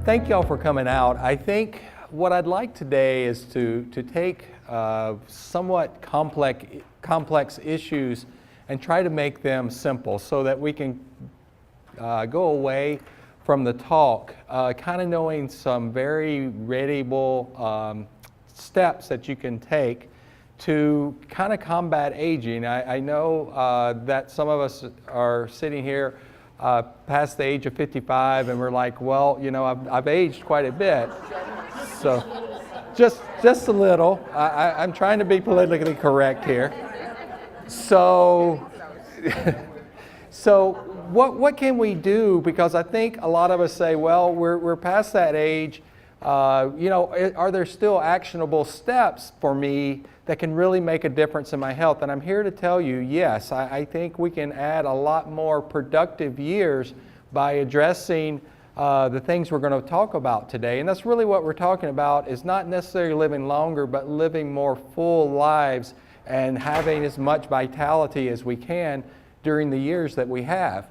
Thank y'all for coming out. I think what I'd like today is to take somewhat complex issues and try to make them simple so that we can go away from the talk kind of knowing some very readable steps that you can take to kind of combat aging. I know that some of us are sitting here past the age of 55 and we're like, well, you know, I've aged quite a bit. So just a little. I'm trying to be politically correct here. So what can we do? Because I think a lot of us say, well, we're past that age. You know, are there still actionable steps for me that can really make a difference in my health? And I'm here to tell you, yes, I think we can add a lot more productive years by addressing the things we're going to talk about today. And that's really what we're talking about, is not necessarily living longer, but living more full lives and having as much vitality as we can during the years that we have.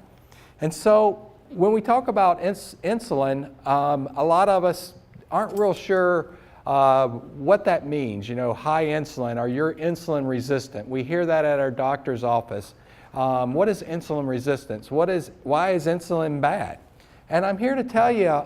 And so when we talk about insulin, a lot of us aren't real sure what that means. You know, high insulin, or you're insulin resistant. We hear that at our doctor's office. What is insulin resistance? Why is insulin bad? And I'm here to tell you,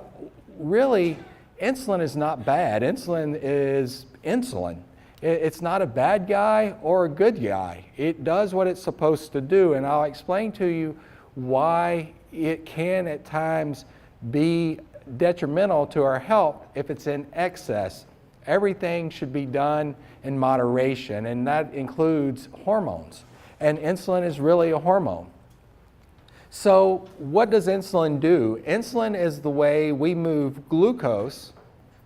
really, insulin is not bad. Insulin is insulin. It's not a bad guy or a good guy. It does what it's supposed to do, and I'll explain to you why it can at times be detrimental to our health if it's in excess. Everything should be done in moderation, and that includes hormones. And insulin is really a hormone. So what does insulin do? Insulin is the way we move glucose,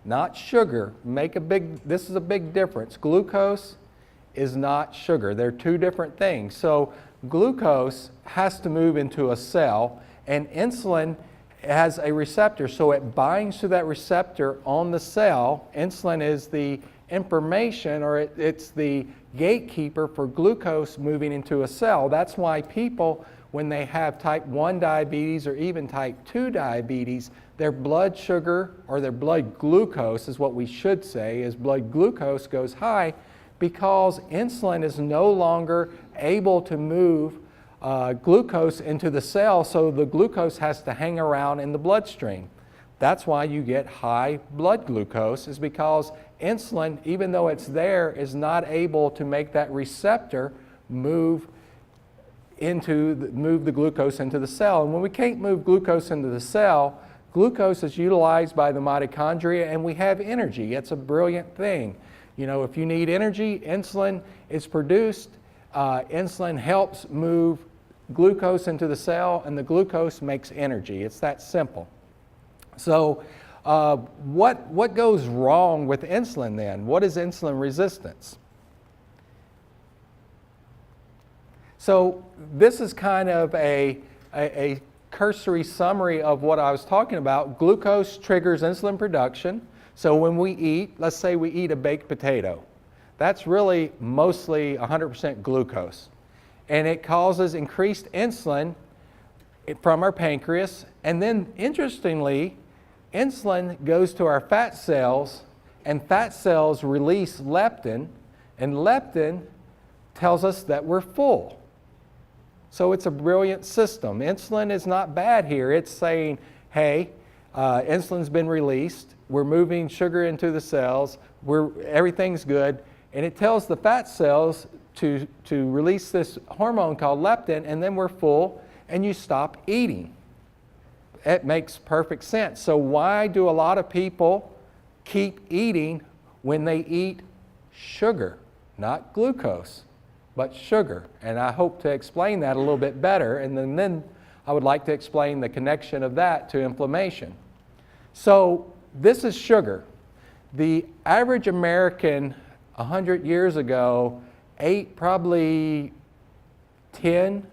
not sugar. This is a big difference. Glucose is not sugar. They're two different things. So glucose has to move into a cell, and insulin has a receptor, so it binds to that receptor on the cell. Insulin is the information, or it's the gatekeeper for glucose moving into a cell. That's why people, when they have type 1 diabetes or even type 2 diabetes, their blood sugar, or their blood glucose is what we should say, is blood glucose goes high because insulin is no longer able to move glucose into the cell, so the glucose has to hang around in the bloodstream. That's why you get high blood glucose, is because insulin, even though it's there, is not able to make that receptor move the glucose into the cell. And when we can't move glucose into the cell, glucose is utilized by the mitochondria and we have energy. It's a brilliant thing. You know, if you need energy, insulin is produced. Insulin helps move glucose into the cell, and the glucose makes energy. It's that simple. So what goes wrong with insulin then? What is insulin resistance? So this is kind of a cursory summary of what I was talking about. Glucose triggers insulin production. So when we eat, let's say we eat a baked potato, that's really mostly 100% glucose. And it causes increased insulin from our pancreas. And then, interestingly, insulin goes to our fat cells, and fat cells release leptin, and leptin tells us that we're full. So it's a brilliant system. Insulin is not bad here. It's saying, hey, insulin's been released, we're moving sugar into the cells, everything's good, and it tells the fat cells to release this hormone called leptin, and then we're full, and you stop eating. It makes perfect sense. So why do a lot of people keep eating when they eat sugar? Not glucose, but sugar. And I hope to explain that a little bit better, and then I would like to explain the connection of that to inflammation. So this is sugar. The average American 100 years ago ate probably 10,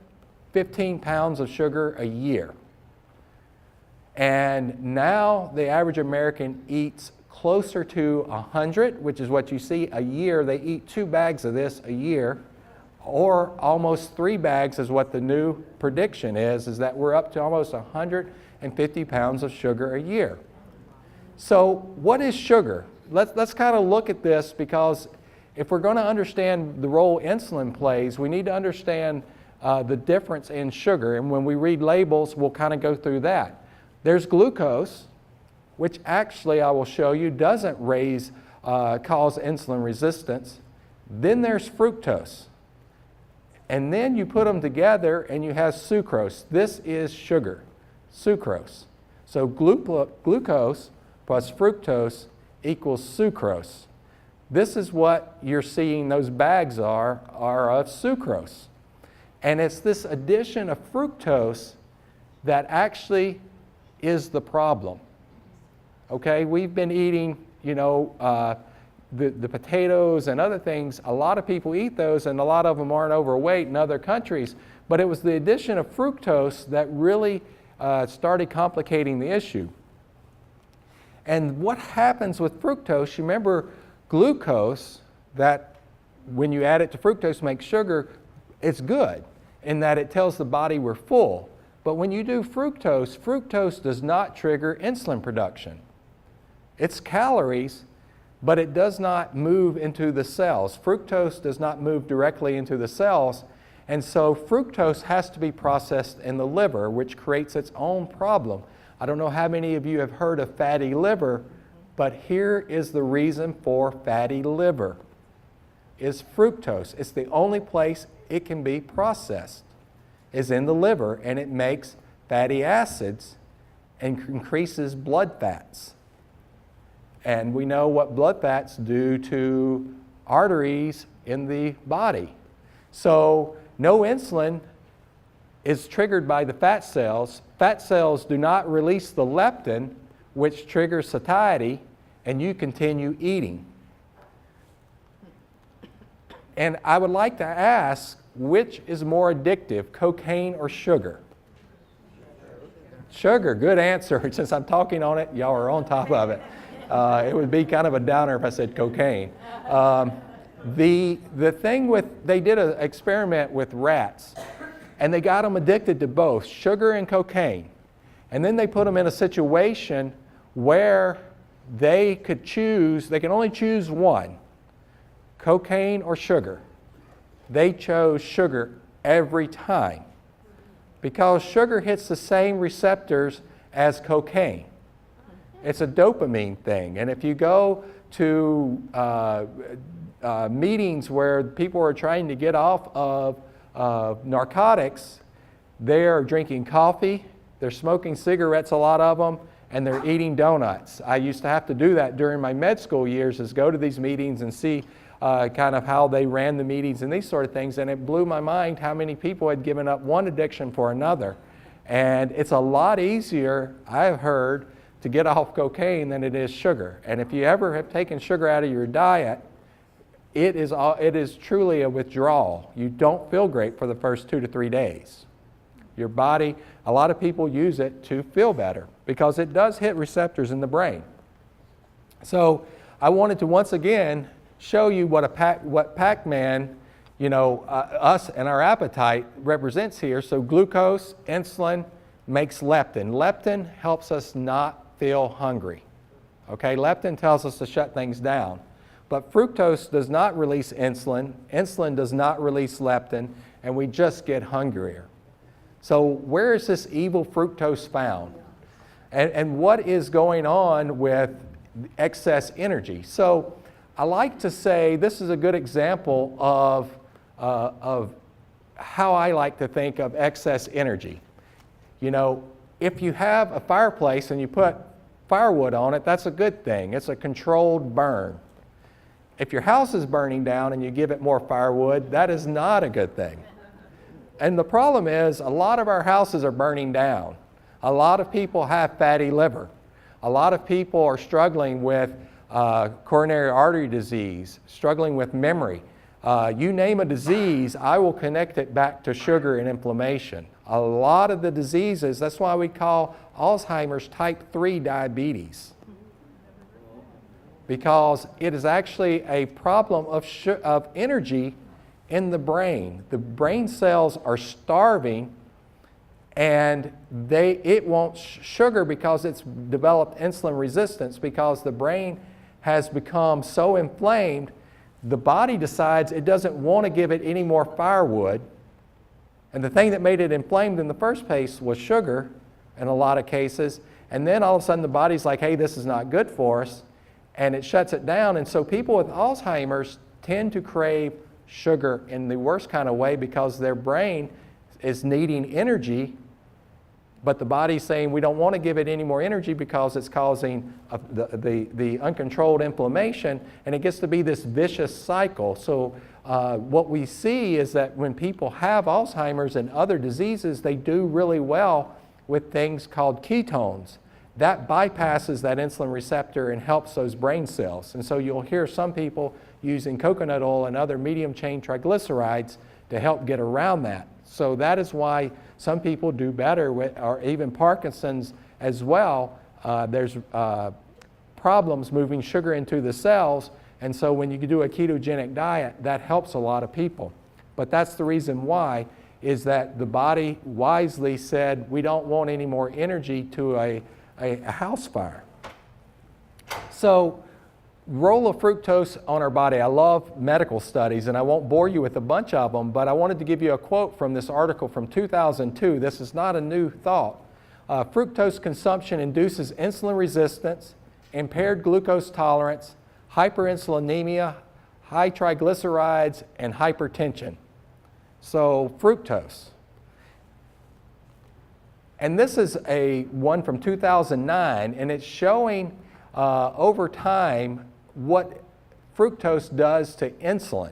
15 pounds of sugar a year. And now the average American eats closer to 100, which is what you see a year. They eat 2 bags of this a year, or almost 3 bags is what the new prediction is that we're up to almost 150 pounds of sugar a year. So what is sugar? Let's kind of look at this, because if we're going to understand the role insulin plays, we need to understand the difference in sugar. And when we read labels, we'll kind of go through that. There's glucose, which actually I will show you doesn't cause insulin resistance. Then there's fructose. And then you put them together and you have sucrose. This is sugar, sucrose. So glucose plus fructose equals sucrose. This is what you're seeing those bags are of sucrose. And it's this addition of fructose that actually is the problem. Okay, we've been eating, the potatoes and other things. A lot of people eat those, and a lot of them aren't overweight in other countries. But it was the addition of fructose that really started complicating the issue. And what happens with fructose, you remember glucose, that when you add it to fructose makes sugar, it's good in that it tells the body we're full. But when you do fructose, fructose does not trigger insulin production. It's calories, but it does not move into the cells. Fructose does not move directly into the cells, and so fructose has to be processed in the liver, which creates its own problem. I don't know how many of you have heard of fatty liver, but here is the reason for fatty liver, is fructose. It's the only place it can be processed, is in the liver, and it makes fatty acids and increases blood fats. And we know what blood fats do to arteries in the body. So no insulin is triggered by the fat cells. Fat cells do not release the leptin, which triggers satiety, and you continue eating. And I would like to ask, which is more addictive, cocaine or sugar? Sugar, good answer. Since I'm talking on it, y'all are on top of it. It would be kind of a downer if I said cocaine. The thing with, they did an experiment with rats, and they got them addicted to both sugar and cocaine. And then they put them in a situation where they could choose, they can only choose one, cocaine or sugar. They chose sugar every time, because sugar hits the same receptors as cocaine. It's a dopamine thing. And if you go to meetings where people are trying to get off of narcotics, they are drinking coffee, they're smoking cigarettes, a lot of them, and they're eating donuts. I used to have to do that during my med school years, is go to these meetings and see kind of how they ran the meetings and these sort of things. And it blew my mind how many people had given up one addiction for another. And it's a lot easier, I've heard, to get off cocaine than it is sugar. And if you ever have taken sugar out of your diet, it is truly a withdrawal. You don't feel great for the first 2 to 3 days. Your body, a lot of people use it to feel better because it does hit receptors in the brain. So I wanted to once again show you what Pac-Man, us and our appetite represents here. So glucose, insulin makes leptin. Leptin helps us not feel hungry. Okay, leptin tells us to shut things down. But fructose does not release insulin. Insulin does not release leptin, and we just get hungrier. So where is this evil fructose found? And what is going on with excess energy? So I like to say this is a good example of how I like to think of excess energy. If you have a fireplace and you put firewood on it, that's a good thing. It's a controlled burn. If your house is burning down and you give it more firewood, that is not a good thing. And the problem is, a lot of our houses are burning down. A lot of people have fatty liver. A lot of people are struggling with coronary artery disease, struggling with memory. You name a disease, I will connect it back to sugar and inflammation. A lot of the diseases, that's why we call Alzheimer's type 3 diabetes, because it is actually a problem of energy in the brain. The brain cells are starving and it wants sugar because it's developed insulin resistance, because the brain has become so inflamed, the body decides it doesn't want to give it any more firewood. And the thing that made it inflamed in the first place was sugar in a lot of cases. And then all of a sudden the body's like, hey, this is not good for us. And it shuts it down. And so people with Alzheimer's tend to crave sugar in the worst kind of way because their brain is needing energy, but the body's saying we don't want to give it any more energy because it's causing the uncontrolled inflammation, and it gets to be this vicious cycle. So what we see is that when people have Alzheimer's and other diseases, they do really well with things called ketones. That bypasses that insulin receptor and helps those brain cells. And so you'll hear some people using coconut oil and other medium chain triglycerides to help get around that. So that is why some people do better with, or even Parkinson's as well. There's problems moving sugar into the cells, and so when you do a ketogenic diet, that helps a lot of people. But that's the reason why, is that the body wisely said we don't want any more energy to a house fire. So, role of fructose on our body. I love medical studies, and I won't bore you with a bunch of them, but I wanted to give you a quote from this article from 2002. This is not a new thought. Fructose consumption induces insulin resistance, impaired glucose tolerance, hyperinsulinemia, high triglycerides, and hypertension. So, fructose. And this is one from 2009, and it's showing over time what fructose does to insulin.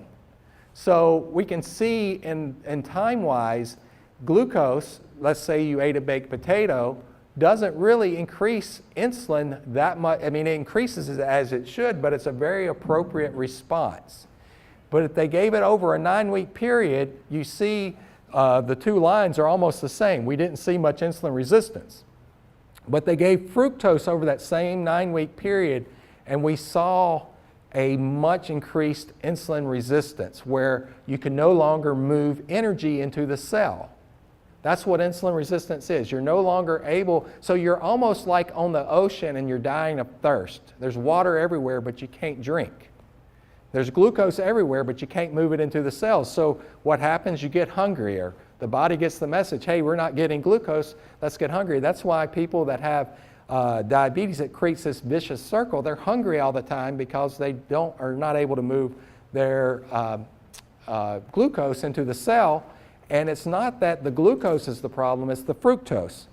So we can see in time-wise, glucose, let's say you ate a baked potato, doesn't really increase insulin that much. I mean, it increases it as it should, but it's a very appropriate response. But if they gave it over a 9-week period, you see the two lines are almost the same. We didn't see much insulin resistance. But they gave fructose over that same 9-week period, and we saw a much increased insulin resistance where you can no longer move energy into the cell. That's what insulin resistance is. You're no longer able, so you're almost like on the ocean and you're dying of thirst. There's water everywhere, but you can't drink. There's glucose everywhere, but you can't move it into the cells. So what happens? You get hungrier. The body gets the message, hey, we're not getting glucose, let's get hungry. That's why people that have diabetes, it creates this vicious circle. They're hungry all the time because they are not able to move their glucose into the cell. And it's not that the glucose is the problem, it's the fructose.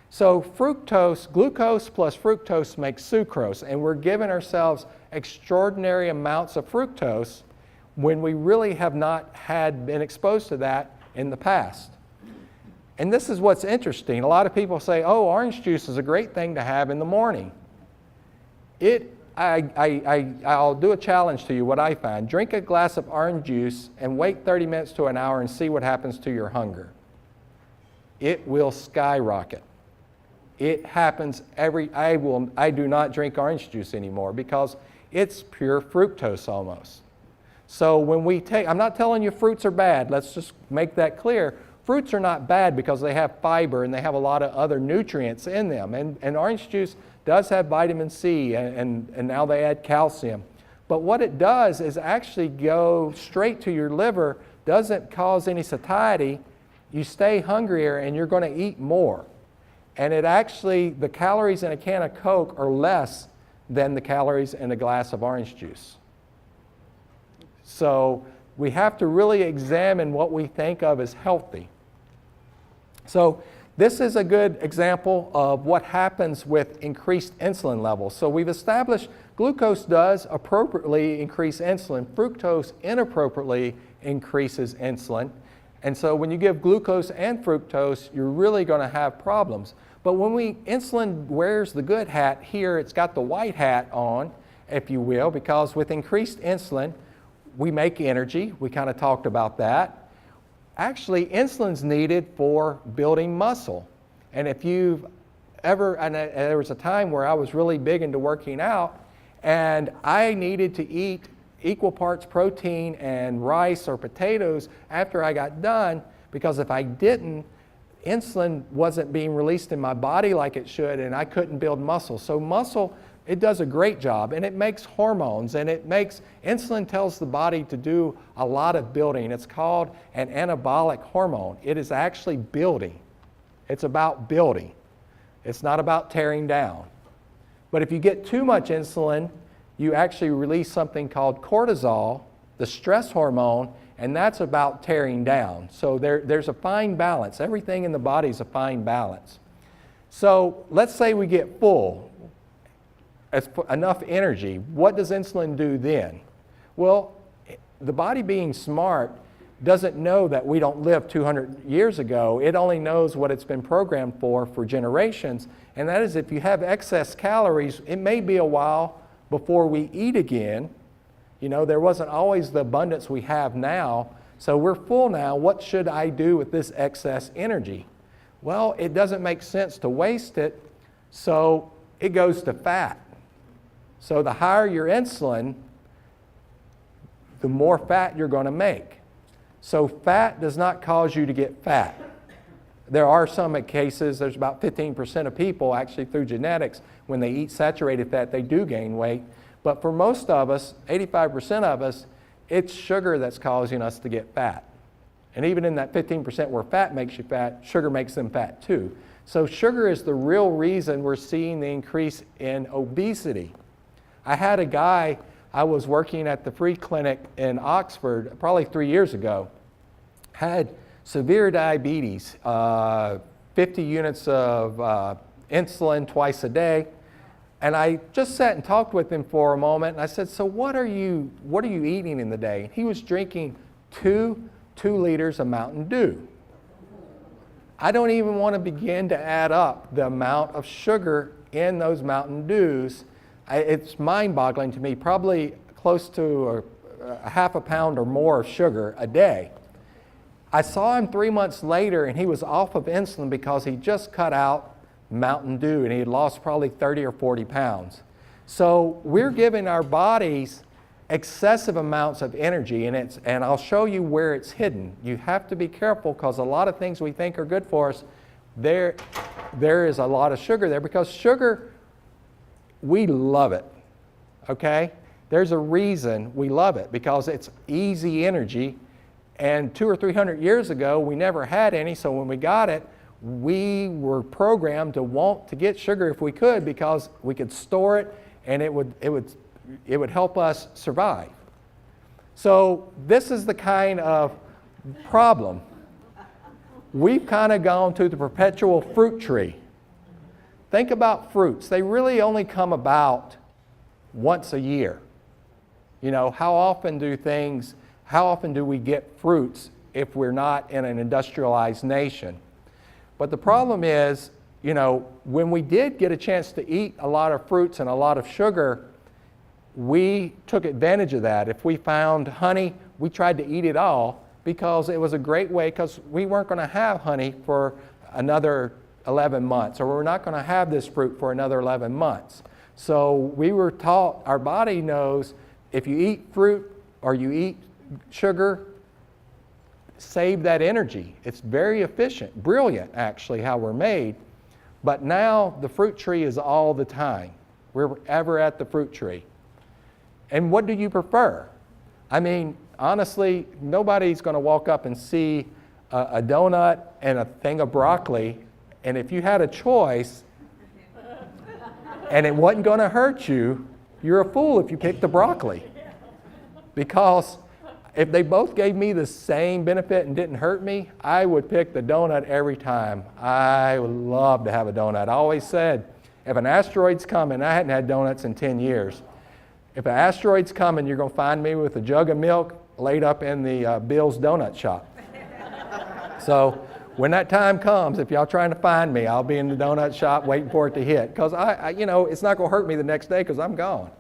So glucose plus fructose makes sucrose, and we're giving ourselves extraordinary amounts of fructose when we really have not been exposed to that in the past. And this is what's interesting. A lot of people say, oh, orange juice is a great thing to have in the morning. I'll do a challenge to you, what I find. Drink a glass of orange juice and wait 30 minutes to an hour and see what happens to your hunger. It will skyrocket. It happens I do not drink orange juice anymore because it's pure fructose almost. So when I'm not telling you fruits are bad, let's just make that clear. Fruits are not bad because they have fiber and they have a lot of other nutrients in them. And orange juice does have vitamin C and now they add calcium. But what it does is actually go straight to your liver, doesn't cause any satiety. You stay hungrier and you're going to eat more. And the calories in a can of Coke are less than the calories in a glass of orange juice. So we have to really examine what we think of as healthy. So this is a good example of what happens with increased insulin levels. So we've established glucose does appropriately increase insulin. Fructose inappropriately increases insulin. And so when you give glucose and fructose, you're really going to have problems. But when insulin wears the good hat here, it's got the white hat on, if you will, because with increased insulin, we make energy. We kind of talked about that. Actually, insulin's needed for building muscle. And if you've ever, and there was a time where I was really big into working out, and I needed to eat equal parts protein and rice or potatoes after I got done, because if I didn't, insulin wasn't being released in my body like it should, and I couldn't build muscle. So muscle, it does a great job, and it makes hormones, and insulin tells the body to do a lot of building. It's called an anabolic hormone. It is actually building. It's about building. It's not about tearing down. But if you get too much insulin, you actually release something called cortisol, the stress hormone, and that's about tearing down. So there's a fine balance. Everything in the body is a fine balance. So let's say we get full, enough energy. What does insulin do then? Well, the body being smart doesn't know that we don't live 200 years ago. It only knows what it's been programmed for generations, and that is if you have excess calories, it may be a while before we eat again. You know, there wasn't always the abundance we have now, so we're full now. What should I do with this excess energy? Well, it doesn't make sense to waste it, so it goes to fat. So the higher your insulin, the more fat you're going to make. So fat does not cause you to get fat. There are some cases, there's about 15% of people actually through genetics, when they eat saturated fat, they do gain weight. But for most of us, 85% of us, it's sugar that's causing us to get fat. And even in that 15% where fat makes you fat, sugar makes them fat too. So sugar is the real reason we're seeing the increase in obesity. I had a guy, I was working at the free clinic in Oxford probably 3 years ago, had severe diabetes, 50 units of insulin twice a day. And I just sat and talked with him for a moment, and I said, so what are you eating in the day? He was drinking two liters of Mountain Dew. I don't even want to begin to add up the amount of sugar in those Mountain Dews. It's mind-boggling to me, probably close to a half a pound or more of sugar a day. I saw him 3 months later, and he was off of insulin because he just cut out Mountain Dew, and he had lost probably 30 or 40 pounds. So we're giving our bodies excessive amounts of energy, and I'll show you where it's hidden. You have to be careful because a lot of things we think are good for us, there is a lot of sugar there, because sugar, we love it, okay? There's a reason we love it, because it's easy energy, and 200 or 300 years ago, we never had any, so when we got it, we were programmed to want to get sugar if we could, because we could store it, and it would help us survive. So this is the kind of problem. We've kind of gone to the perpetual fruit tree. Think about fruits. They really only come about once a year. You know, how often do we get fruits if we're not in an industrialized nation? But the problem is, you know, when we did get a chance to eat a lot of fruits and a lot of sugar, we took advantage of that. If we found honey, we tried to eat it all because it was a great way, because we weren't going to have honey for another 11 months, or we're not going to have this fruit for another 11 months. So we were taught, our body knows, if you eat fruit or you eat sugar, save that energy. It's very efficient, brilliant actually how we're made. But now the fruit tree is all the time. We're ever at the fruit tree. And what do you prefer? I mean, honestly, nobody's going to walk up and see a donut and a thing of broccoli, and if you had a choice and it wasn't going to hurt you, you're a fool if you picked the broccoli. Because if they both gave me the same benefit and didn't hurt me, I would pick the donut every time. I would love to have a donut. I always said, if an asteroid's coming, I hadn't had donuts in 10 years. If an asteroid's coming, you're going to find me with a jug of milk laid up in the Bill's Donut Shop. So when that time comes, if y'all trying to find me, I'll be in the donut shop waiting for it to hit. Because you know, it's not going to hurt me the next day because I'm gone.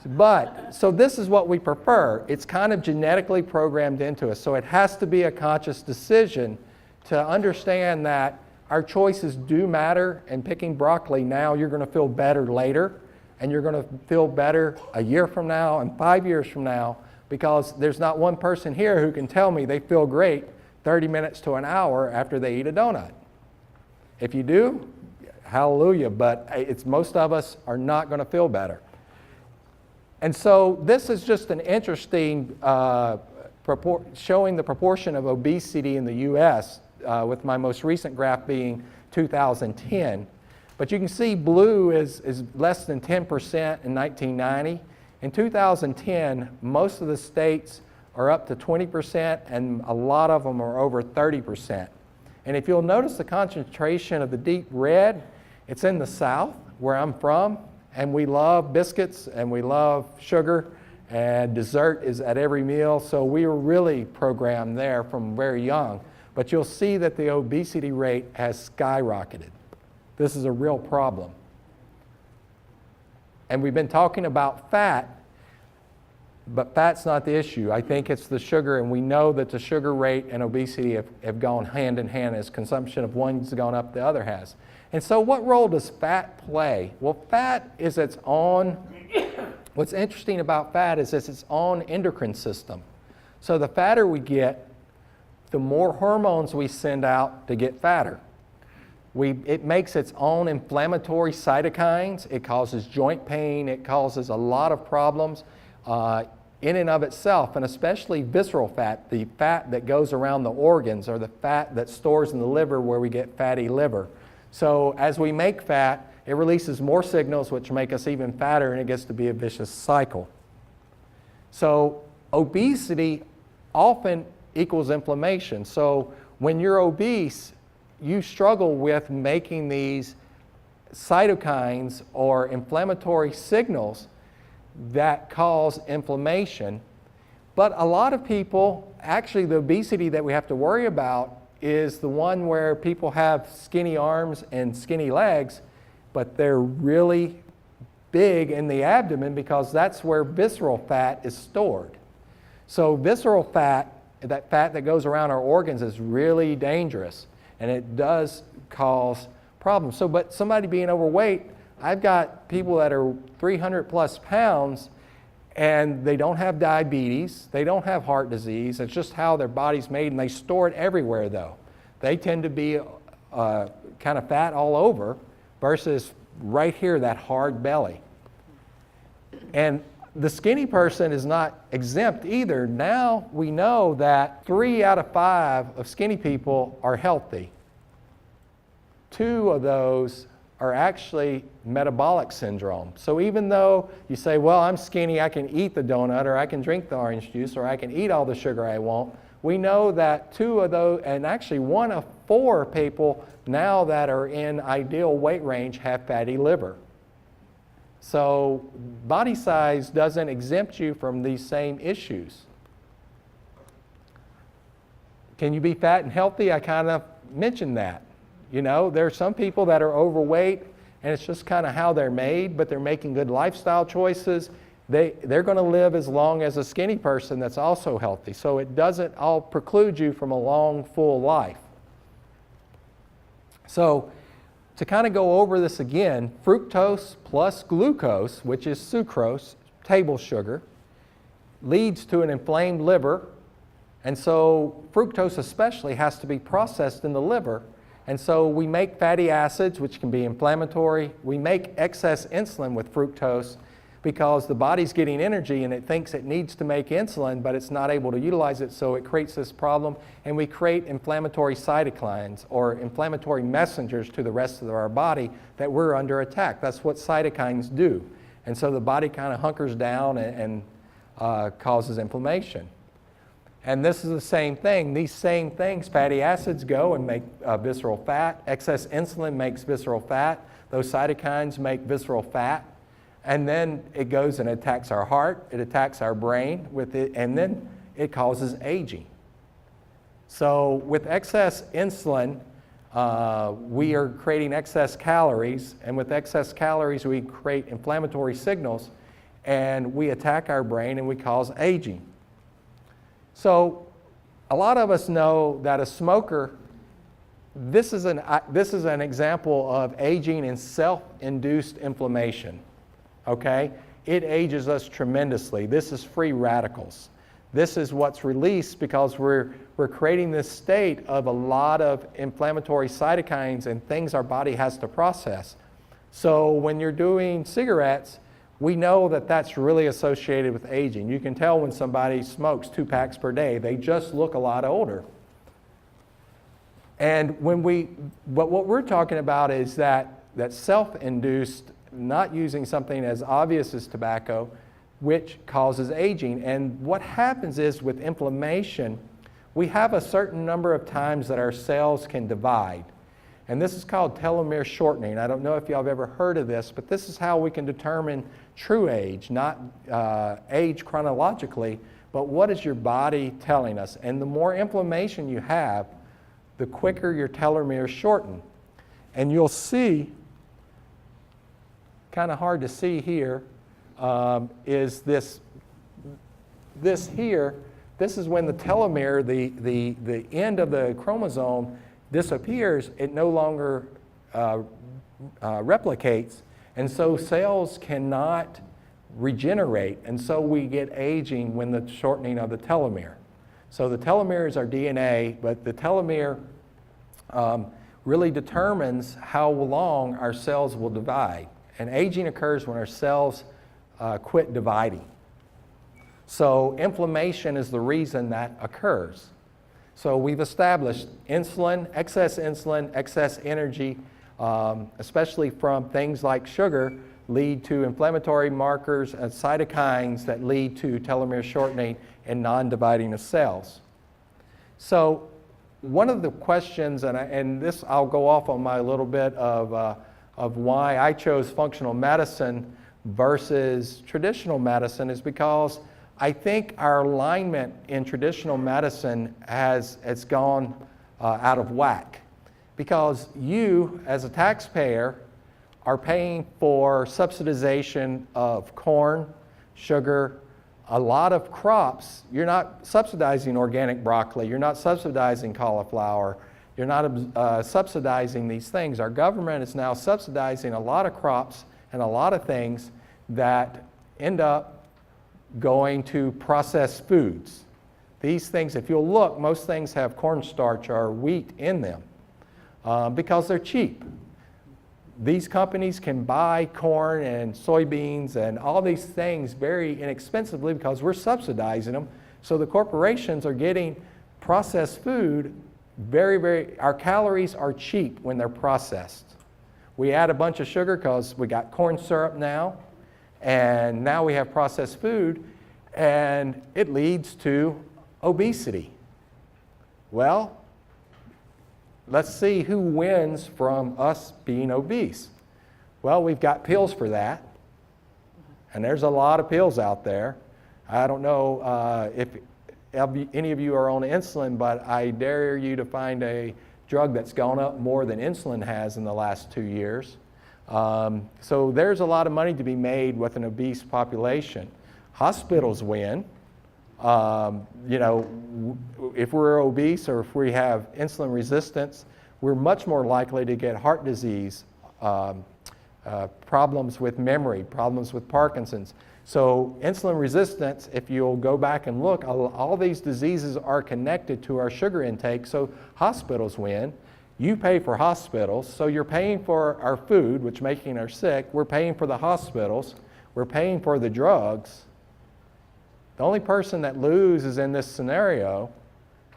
But, so this is what we prefer. It's kind of genetically programmed into us. So it has to be a conscious decision to understand that our choices do matter, and picking broccoli now, you're going to feel better later, and you're going to feel better a year from now and 5 years from now, because there's not one person here who can tell me they feel great 30 minutes to an hour after they eat a donut. If you do, hallelujah, but most of us are not going to feel better. And so this is just an interesting showing the proportion of obesity in the U.S., with my most recent graph being 2010. But you can see blue is less than 10% in 1990. In 2010, most of the states are up to 20%, and a lot of them are over 30%. And if you'll notice the concentration of the deep red, it's in the South, where I'm from, and we love biscuits and we love sugar, and dessert is at every meal, so we were really programmed there from very young. But you'll see that the obesity rate has skyrocketed. This is a real problem. And we've been talking about fat, but fat's not the issue. I think it's the sugar, and we know that the sugar rate and obesity have gone hand in hand as consumption of one's gone up, the other has. And so what role does fat play? Well, fat is its own, what's interesting about fat is it's its own endocrine system. So the fatter we get, the more hormones we send out to get fatter. It makes its own inflammatory cytokines. It causes joint pain. It causes a lot of problems in and of itself, and especially visceral fat, the fat that goes around the organs, or the fat that stores in the liver where we get fatty liver. So as we make fat, it releases more signals which make us even fatter, and it gets to be a vicious cycle. So obesity often equals inflammation. So when you're obese, you struggle with making these cytokines or inflammatory signals that cause inflammation. But a lot of people, actually the obesity that we have to worry about is the one where people have skinny arms and skinny legs, but they're really big in the abdomen because that's where visceral fat is stored. So visceral fat, that fat that goes around our organs, is really dangerous, and it does cause problems. So, but somebody being overweight, I've got people that are 300 plus pounds, and they don't have diabetes, they don't have heart disease, it's just how their body's made, and they store it everywhere though. They tend to be kind of fat all over versus right here, that hard belly. And the skinny person is not exempt either. Now we know that 3 out of 5 of skinny people are healthy. 2 of those are actually metabolic syndrome. So even though you say, well, I'm skinny, I can eat the donut, or I can drink the orange juice, or I can eat all the sugar I want, we know that 2 of those, and actually 1 of 4 people now that are in ideal weight range have fatty liver. So body size doesn't exempt you from these same issues. Can you be fat and healthy? I kind of mentioned that. You know, there are some people that are overweight, and it's just kind of how they're made, but they're making good lifestyle choices. They're going to live as long as a skinny person that's also healthy. So it doesn't all preclude you from a long, full life. So to kind of go over this again, fructose plus glucose, which is sucrose, table sugar, leads to an inflamed liver. And so fructose especially has to be processed in the liver. And so we make fatty acids, which can be inflammatory. We make excess insulin with fructose because the body's getting energy and it thinks it needs to make insulin, but it's not able to utilize it, so it creates this problem. And we create inflammatory cytokines, or inflammatory messengers to the rest of our body, that we're under attack. That's what cytokines do. And so the body kind of hunkers down and causes inflammation. And this is the same thing. These same things, fatty acids go and make visceral fat. Excess insulin makes visceral fat. Those cytokines make visceral fat. And then it goes and attacks our heart, it attacks our brain with it, and then it causes aging. So with excess insulin, we are creating excess calories, and with excess calories we create inflammatory signals, and we attack our brain and we cause aging. So a lot of us know that a smoker, this is an example of aging and self-induced inflammation. Okay? It ages us tremendously. This is free radicals. This is what's released because we're we're creating this state of a lot of inflammatory cytokines and things our body has to process. So when you're doing cigarettes, we know that that's really associated with aging. You can tell when somebody smokes 2 packs per day, they just look a lot older. And what we're talking about is that self-induced, not using something as obvious as tobacco, which causes aging. And what happens is with inflammation, we have a certain number of times that our cells can divide. And this is called telomere shortening. I don't know if y'all have ever heard of this, but this is how we can determine true age, not age chronologically, but what is your body telling us. And the more inflammation you have, the quicker your telomeres shorten. And you'll see, kind of hard to see here, is this here. This is when the telomere, the end of the chromosome, disappears. It no longer replicates, and so cells cannot regenerate, and so we get aging when the shortening of the telomere. So the telomere is our DNA, but the telomere really determines how long our cells will divide. And aging occurs when our cells quit dividing. So inflammation is the reason that occurs. So we've established insulin, excess energy, especially from things like sugar, lead to inflammatory markers and cytokines that lead to telomere shortening and non-dividing of cells. So one of the questions, and this I'll go off on my little bit of why I chose functional medicine versus traditional medicine, is because I think our alignment in traditional medicine has gone out of whack. Because you, as a taxpayer, are paying for subsidization of corn, sugar, a lot of crops. You're not subsidizing organic broccoli, you're not subsidizing cauliflower, you're not subsidizing these things. Our government is now subsidizing a lot of crops and a lot of things that end up going to processed foods. These things, if you'll look, most things have cornstarch or wheat in them because they're cheap. These companies can buy corn and soybeans and all these things very inexpensively because we're subsidizing them. So the corporations are getting processed food our calories are cheap when they're processed. We add a bunch of sugar because we got corn syrup now, and now we have processed food, and it leads to obesity. Well, let's see who wins from us being obese. Well, we've got pills for that, and there's a lot of pills out there. I don't know if any of you are on insulin, but I dare you to find a drug that's gone up more than insulin has in the last 2 years. So there's a lot of money to be made with an obese population. Hospitals win. You know, if we're obese or if we have insulin resistance, we're much more likely to get heart disease, problems with memory, problems with Parkinson's. So insulin resistance, if you'll go back and look, all these diseases are connected to our sugar intake, so hospitals win. You pay for hospitals, so you're paying for our food, which making us sick. We're paying for the hospitals. We're paying for the drugs. The only person that loses in this scenario,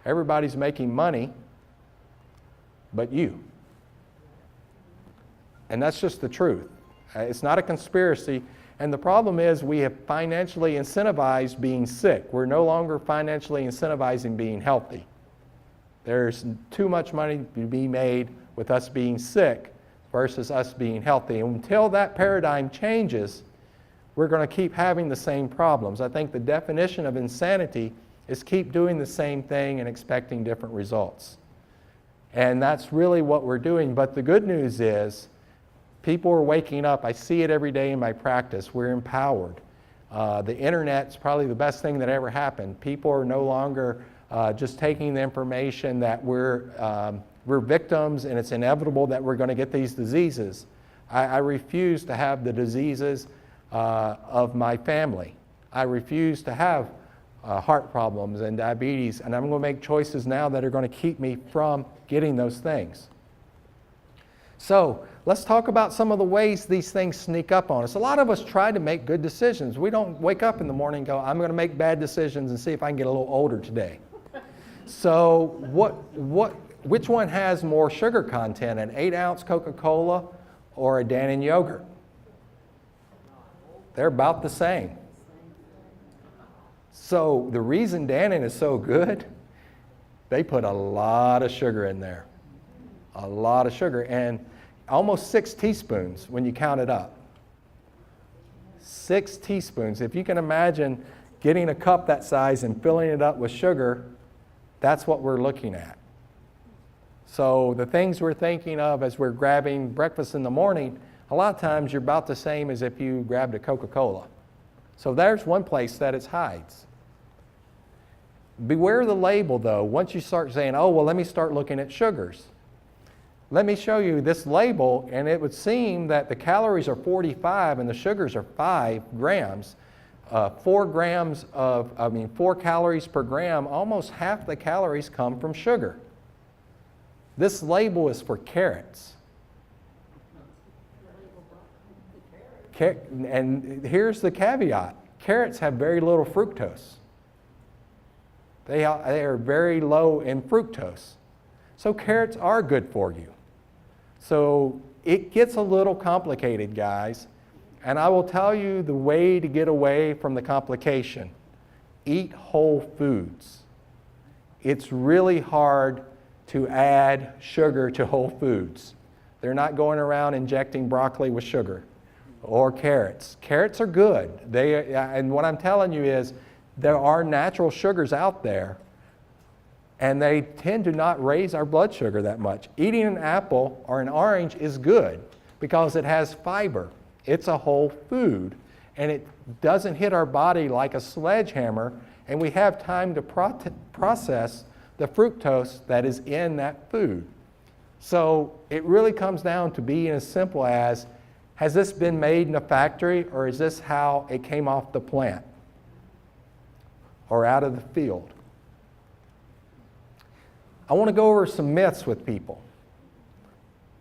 everybody's making money, but you. And that's just the truth. It's not a conspiracy. And the problem is we have financially incentivized being sick. We're no longer financially incentivizing being healthy. There's too much money to be made with us being sick versus us being healthy. And until that paradigm changes, we're going to keep having the same problems. I think the definition of insanity is keep doing the same thing and expecting different results. And that's really what we're doing. But the good news is people are waking up. I see it every day in my practice. We're empowered. The internet's probably the best thing that ever happened. People are no longer just taking the information that we're victims and it's inevitable that we're going to get these diseases. I refuse to have the diseases of my family. I refuse to have heart problems and diabetes, and I'm going to make choices now that are going to keep me from getting those things. So let's talk about some of the ways these things sneak up on us. A lot of us try to make good decisions. We don't wake up in the morning and go, I'm going to make bad decisions and see if I can get a little older today. So which one has more sugar content, an 8-ounce Coca-Cola or a Dannon yogurt? They're about the same. So the reason Dannon is so good, they put a lot of sugar in there. A lot of sugar, and almost 6 teaspoons when you count it up. 6 teaspoons. If you can imagine getting a cup that size and filling it up with sugar, that's what we're looking at. So the things we're thinking of as we're grabbing breakfast in the morning, a lot of times you're about the same as if you grabbed a Coca-Cola. So there's one place that it hides. Beware the label though. Once you start saying, oh, well, let me start looking at sugars. Let me show you this label, and it would seem that the calories are 45 and the sugars are 5 grams. 4 calories per gram, almost half the calories come from sugar. This label is for carrots. And here's the caveat. Carrots have very little fructose. They are very low in fructose. So carrots are good for you. So it gets a little complicated, guys. And I will tell you the way to get away from the complication. Eat whole foods. It's really hard to add sugar to whole foods. They're not going around injecting broccoli with sugar or carrots. Carrots are good. And what I'm telling you is there are natural sugars out there, and they tend to not raise our blood sugar that much. Eating an apple or an orange is good because it has fiber. It's a whole food, and it doesn't hit our body like a sledgehammer, and we have time to process the fructose that is in that food. So it really comes down to being as simple as, has this been made in a factory, or is this how it came off the plant or out of the field? I want to go over some myths with people,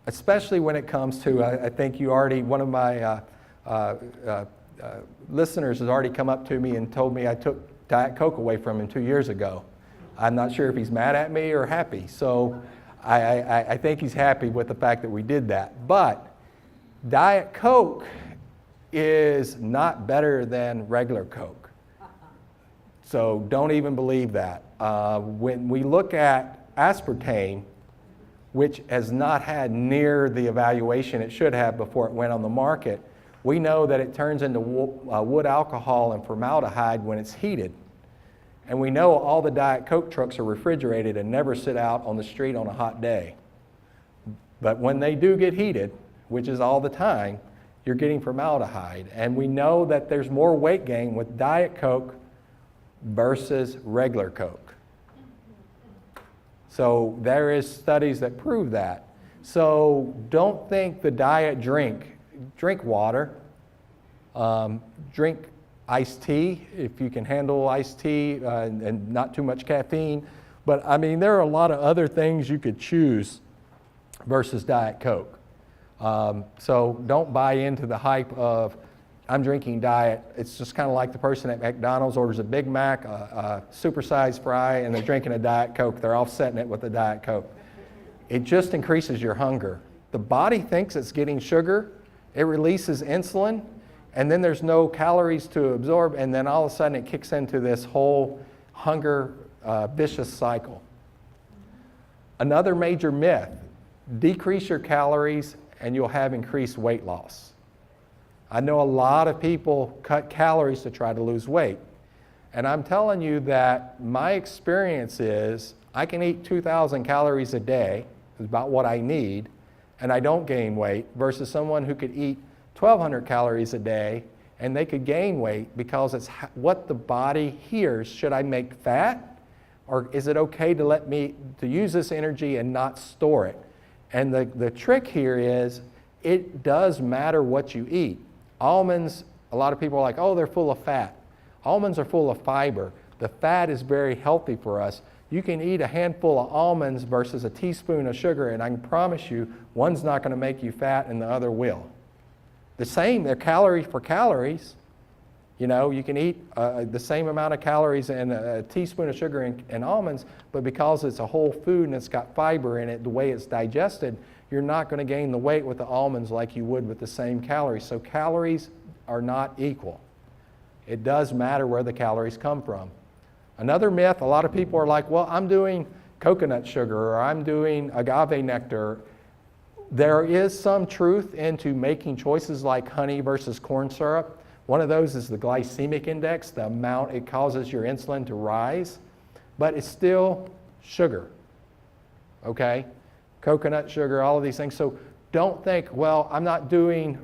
especially when it comes to, I think you already, one of my listeners has already come up to me and told me I took Diet Coke away from him 2 years ago. I'm not sure if he's mad at me or happy. So I think he's happy with the fact that we did that. But Diet Coke is not better than regular Coke. So don't even believe that. When we look at aspartame, which has not had near the evaluation it should have before it went on the market, we know that it turns into wood alcohol and formaldehyde when it's heated. And we know all the Diet Coke trucks are refrigerated and never sit out on the street on a hot day. But when they do get heated, which is all the time, you're getting formaldehyde. And we know that there's more weight gain with Diet Coke versus regular Coke. So there is studies that prove that. So don't think the diet drink water, drink iced tea if you can handle iced tea and not too much caffeine. But I mean, there are a lot of other things you could choose versus Diet Coke. So don't buy into the hype of, I'm drinking diet. It's just kind of like the person at McDonald's orders a Big Mac, a supersized fry, and they're drinking a Diet Coke. They're offsetting it with a Diet Coke. It just increases your hunger. The body thinks it's getting sugar. It releases insulin, and then there's no calories to absorb, and then all of a sudden it kicks into this whole hunger vicious cycle. Another major myth, decrease your calories and you'll have increased weight loss. I know a lot of people cut calories to try to lose weight. And I'm telling you that my experience is I can eat 2,000 calories a day, is about what I need, and I don't gain weight, versus someone who could eat 1,200 calories a day and they could gain weight because it's what the body hears. Should I make fat, or is it okay to use this energy and not store it? And the trick here is it does matter what you eat. Almonds, a lot of people are like, oh, they're full of fat. Almonds are full of fiber. The fat is very healthy for us. You can eat a handful of almonds versus a teaspoon of sugar, and I can promise you, one's not going to make you fat and the other will. The same, they're calorie for calories. You know, you can eat the same amount of calories and a teaspoon of sugar in almonds, but because it's a whole food and it's got fiber in it, the way it's digested, you're not going to gain the weight with the almonds like you would with the same calories. So calories are not equal. It does matter where the calories come from. Another myth, a lot of people are like, well, I'm doing coconut sugar or I'm doing agave nectar. There is some truth into making choices like honey versus corn syrup. One of those is the glycemic index, the amount it causes your insulin to rise, but it's still sugar, okay? Coconut sugar, all of these things. So don't think, well, I'm not doing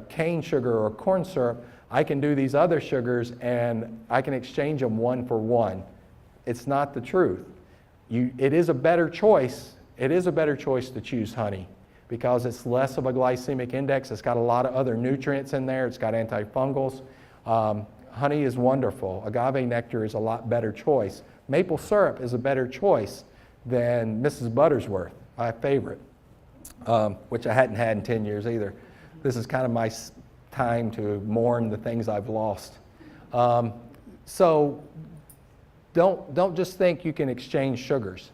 cane sugar or corn syrup. I can do these other sugars and I can exchange them one for one. It's not the truth. It is a better choice. It is a better choice to choose honey because it's less of a glycemic index. It's got a lot of other nutrients in there. It's got antifungals. Honey is wonderful. Agave nectar is a lot better choice. Maple syrup is a better choice than Mrs. Buttersworth, my favorite, which I hadn't had in 10 years either. This is kind of my time to mourn the things I've lost. So don't just think you can exchange sugars.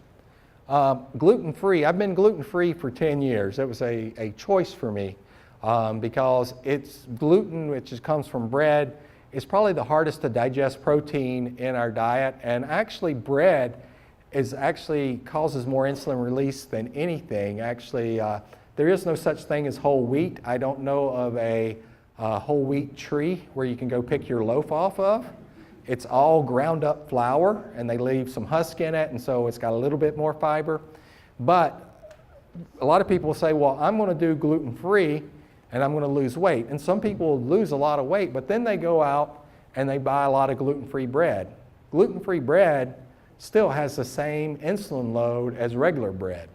Gluten-free, I've been gluten-free for 10 years. It was a choice for me because it's gluten, which comes from bread. It's probably the hardest to digest protein in our diet, and actually bread causes more insulin release than anything. Actually, there is no such thing as whole wheat. I don't know of a whole wheat tree where you can go pick your loaf off of. It's all ground up flour, and they leave some husk in it, and so it's got a little bit more fiber. But a lot of people say, well, I'm going to do gluten-free, and I'm going to lose weight. And some people lose a lot of weight, but then they go out and they buy a lot of gluten-free bread. Gluten-free bread still has the same insulin load as regular bread.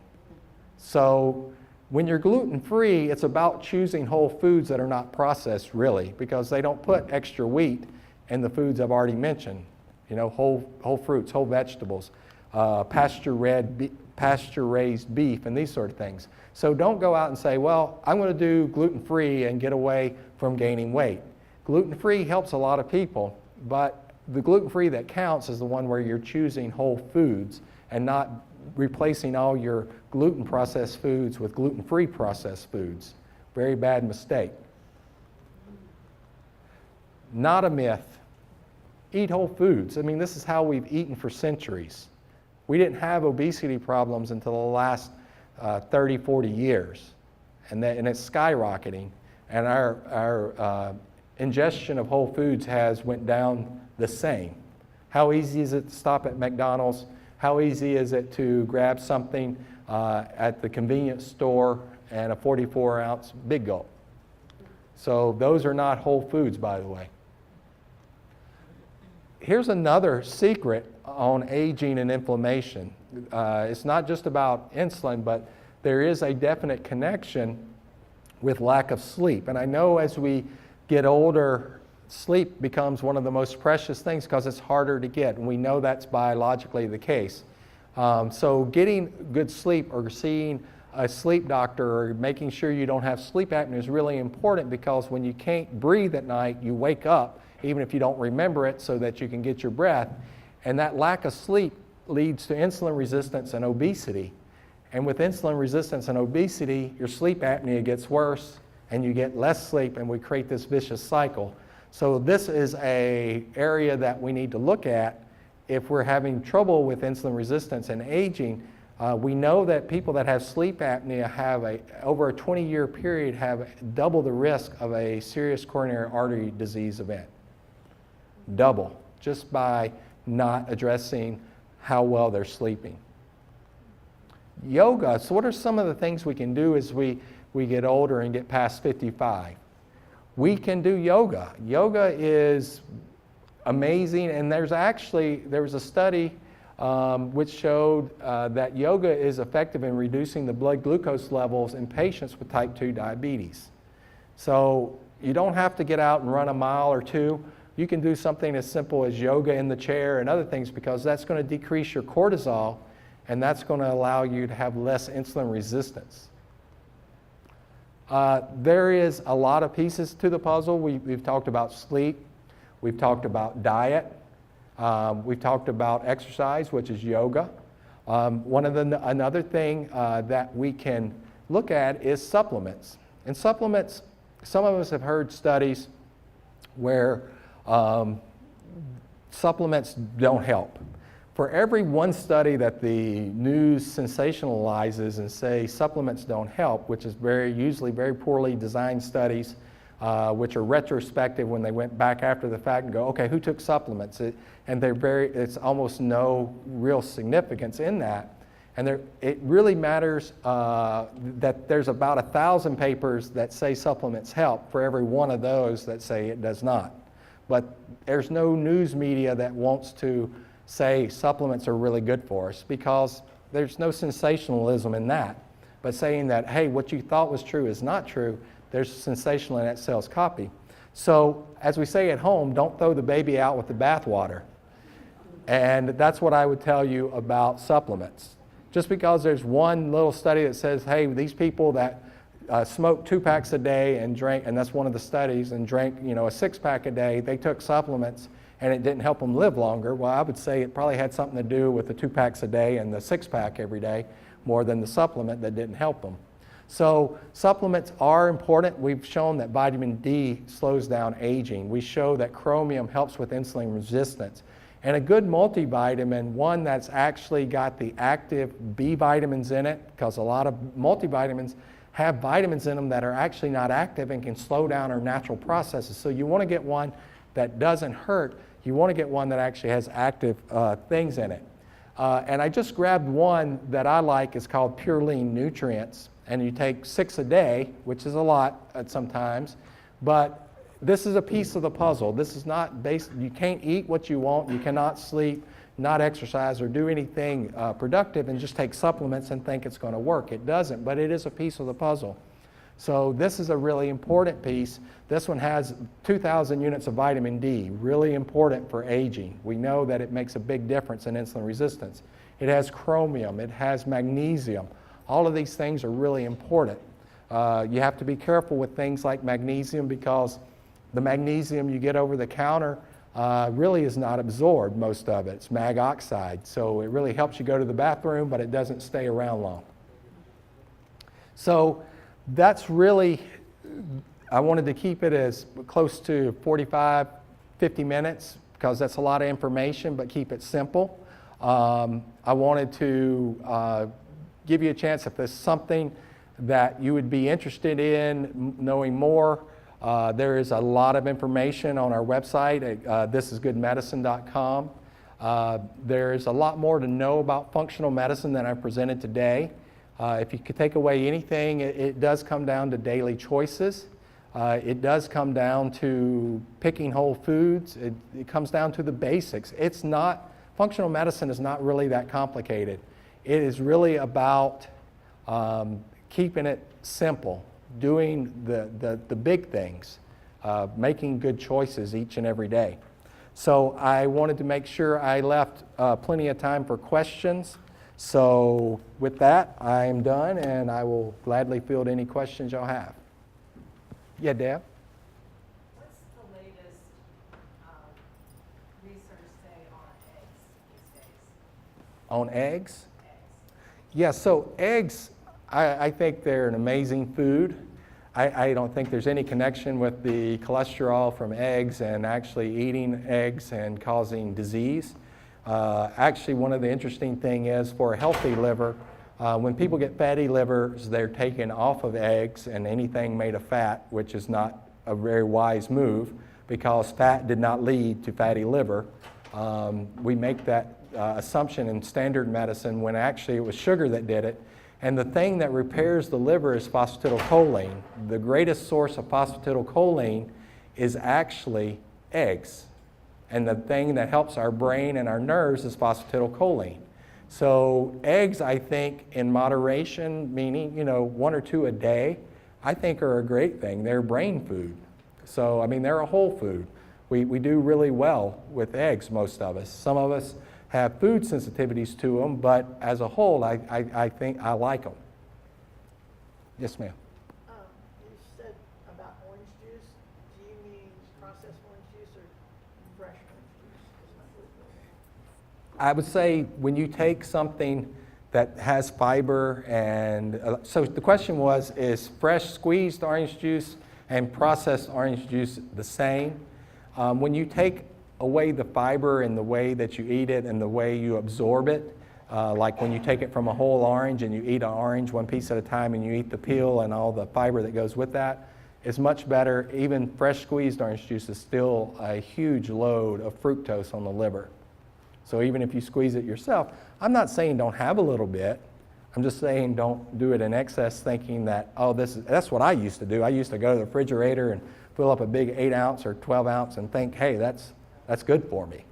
So when you're gluten-free, it's about choosing whole foods that are not processed, really, because they don't put extra wheat in the foods I've already mentioned. You know, whole fruits, whole vegetables, pasture-raised beef, and these sort of things. So don't go out and say, well, I'm going to do gluten-free and get away from gaining weight. Gluten-free helps a lot of people, but the gluten-free that counts is the one where you're choosing whole foods and not replacing all your gluten processed foods with gluten-free processed foods. Very bad mistake. Not a myth. Eat whole foods. I mean, this is how we've eaten for centuries. We didn't have obesity problems until the last 30, 40 years, and it's skyrocketing. And our ingestion of whole foods has went down the same. How easy is it to stop at McDonald's? How easy is it to grab something at the convenience store and a 44-ounce Big Gulp? So those are not whole foods, by the way. Here's another secret on aging and inflammation. It's not just about insulin, but there is a definite connection with lack of sleep. And I know as we get older, sleep becomes one of the most precious things because it's harder to get, and we know that's biologically the case. So getting good sleep or seeing a sleep doctor or making sure you don't have sleep apnea is really important, because when you can't breathe at night, you wake up, even if you don't remember it, so that you can get your breath. And that lack of sleep leads to insulin resistance and obesity. And with insulin resistance and obesity, your sleep apnea gets worse and you get less sleep, and we create this vicious cycle. So this is an area that we need to look at if we're having trouble with insulin resistance and aging. We know that people that have sleep apnea have over a 20-year period have double the risk of a serious coronary artery disease event. Double, just by not addressing how well they're sleeping. Yoga, so what are some of the things we can do as we get older and get past 55? We can do yoga. Yoga is amazing, and there was a study which showed that yoga is effective in reducing the blood glucose levels in patients with type 2 diabetes. So you don't have to get out and run a mile or two. you can do something as simple as yoga in the chair and other things, because that's going to decrease your cortisol, and that's going to allow you to have less insulin resistance. There is a lot of pieces to the puzzle. We've talked about sleep. We've talked about diet. We've talked about exercise, which is yoga. Another thing that we can look at is supplements. And supplements, some of us have heard studies where supplements don't help. For every one study that the news sensationalizes and say supplements don't help, which is usually very poorly designed studies, which are retrospective when they went back after the fact and go, okay, who took supplements? It's almost no real significance in that. And it really matters that there's about 1,000 papers that say supplements help for every one of those that say it does not. But there's no news media that wants to say supplements are really good for us, because there's no sensationalism in that. But saying that, hey, what you thought was true is not true, there's sensational in that sells copy. So as we say at home, don't throw the baby out with the bathwater. And that's what I would tell you about supplements. Just because there's one little study that says, hey, these people that smoked 2 packs a day and drank, and that's one of the studies, and drank a 6-pack a day, they took supplements and it didn't help them live longer. Well, I would say it probably had something to do with the 2 packs a day and the 6-pack every day more than the supplement that didn't help them. So supplements are important. We've shown that vitamin D slows down aging. We show that chromium helps with insulin resistance. And a good multivitamin, one that's actually got the active B vitamins in it, because a lot of multivitamins have vitamins in them that are actually not active and can slow down our natural processes. So you want to get one that doesn't hurt. You want to get one that actually has active things in it. And I just grabbed one that I like. It's called Pure Lean Nutrients. And you take 6 a day, which is a lot at sometimes, but this is a piece of the puzzle. This is not based, you can't eat what you want, you cannot sleep, not exercise, or do anything productive and just take supplements and think it's going to work. It doesn't, but it is a piece of the puzzle. So this is a really important piece. This one has 2,000 units of vitamin D, really important for aging. We know that it makes a big difference in insulin resistance. It has chromium, it has magnesium. All of these things are really important. You have to be careful with things like magnesium, because the magnesium you get over the counter really is not absorbed, most of it. It's mag oxide, so it really helps you go to the bathroom, but it doesn't stay around long. So that's really, I wanted to keep it as close to 45, 50 minutes, because that's a lot of information, but keep it simple. I wanted to give you a chance, if there's something that you would be interested in knowing more. There is a lot of information on our website at thisisgoodmedicine.com. There's a lot more to know about functional medicine than I presented today. If you could take away anything, it does come down to daily choices. It does come down to picking whole foods. It comes down to the basics. It's not, functional medicine is not really that complicated. It is really about keeping it simple, doing the big things, making good choices each and every day. So I wanted to make sure I left plenty of time for questions. So with that, I am done, and I will gladly field any questions y'all have. Yeah, Deb? What's the latest research say on eggs these days? On eggs? Yeah, so eggs, I think they're an amazing food. I don't think there's any connection with the cholesterol from eggs and actually eating eggs and causing disease. Actually, one of the interesting things is for a healthy liver, when people get fatty livers, they're taken off of eggs and anything made of fat, which is not a very wise move, because fat did not lead to fatty liver. We make that assumption in standard medicine when actually it was sugar that did it. And the thing that repairs the liver is phosphatidylcholine. The greatest source of phosphatidylcholine is actually eggs. And the thing that helps our brain and our nerves is phosphatidylcholine. So eggs, I think, in moderation, meaning 1 or 2 a day, I think are a great thing. They're brain food. So, I mean, they're a whole food. We do really well with eggs, most of us. Some of us have food sensitivities to them, but as a whole, I think I like them. Yes, ma'am. You said about orange juice. Do you mean processed orange juice or fresh orange juice? Is my food I would say when you take something that has fiber and, so the question was, is fresh squeezed orange juice and processed orange juice the same? When you take away the fiber in the way that you eat it and the way you absorb it, like when you take it from a whole orange and you eat an orange one piece at a time and you eat the peel and all the fiber that goes with that, it's much better. Even fresh squeezed orange juice is still a huge load of fructose on the liver. So even if you squeeze it yourself, I'm not saying don't have a little bit. I'm just saying don't do it in excess thinking that, oh, that's what I used to do. I used to go to the refrigerator and fill up a big 8 ounce or 12 ounce and think, hey, that's good for me.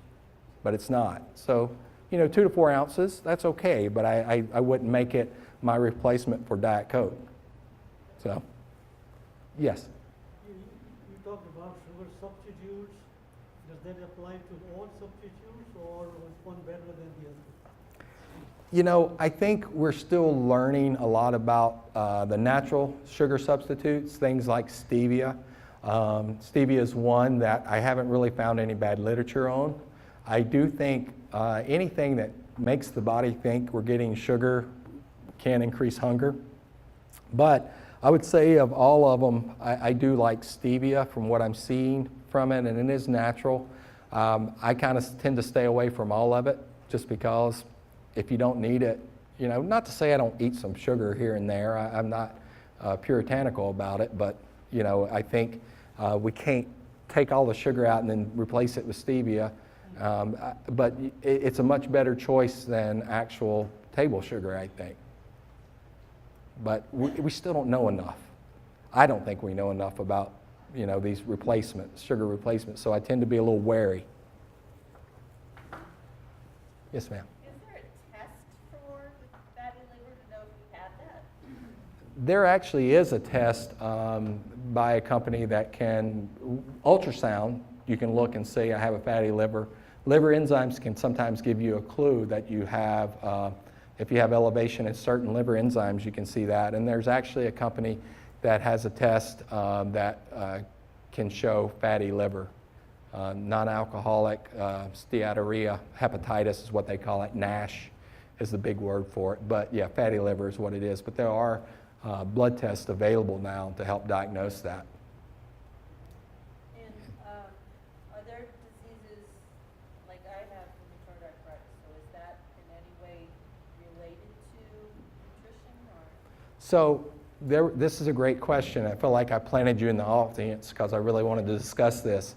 But it's not. So, 2 to 4 ounces, that's okay, but I wouldn't make it my replacement for Diet Coke. So, yes? You talked about sugar substitutes. Does that apply to all substitutes or is one better than the other? I think we're still learning a lot about the natural sugar substitutes, things like stevia. Stevia is one that I haven't really found any bad literature on. I do think anything that makes the body think we're getting sugar can increase hunger. But I would say of all of them, I do like stevia from what I'm seeing from it, and it is natural. I kind of tend to stay away from all of it just because if you don't need it, not to say I don't eat some sugar here and there. I'm not puritanical about it, but I think we can't take all the sugar out and then replace it with stevia. But it's a much better choice than actual table sugar, I think. But we still don't know enough. I don't think we know enough about these replacements, sugar replacements, so I tend to be a little wary. Yes, ma'am. Is there a test for fatty liver to know if you have that? There actually is a test by a company that can ultrasound. You can look and say, I have a fatty liver. Liver enzymes can sometimes give you a clue that you have, if you have elevation in certain liver enzymes, you can see that. And there's actually a company that has a test that can show fatty liver. Non-alcoholic steatorrhea, hepatitis is what they call it. NASH is the big word for it. But yeah, fatty liver is what it is. But there are blood tests available now to help diagnose that. And are there diseases, like I have rheumatoid arthritis, so is that in any way related to nutrition or? So this is a great question. I feel like I planted you in the audience because I really wanted to discuss this.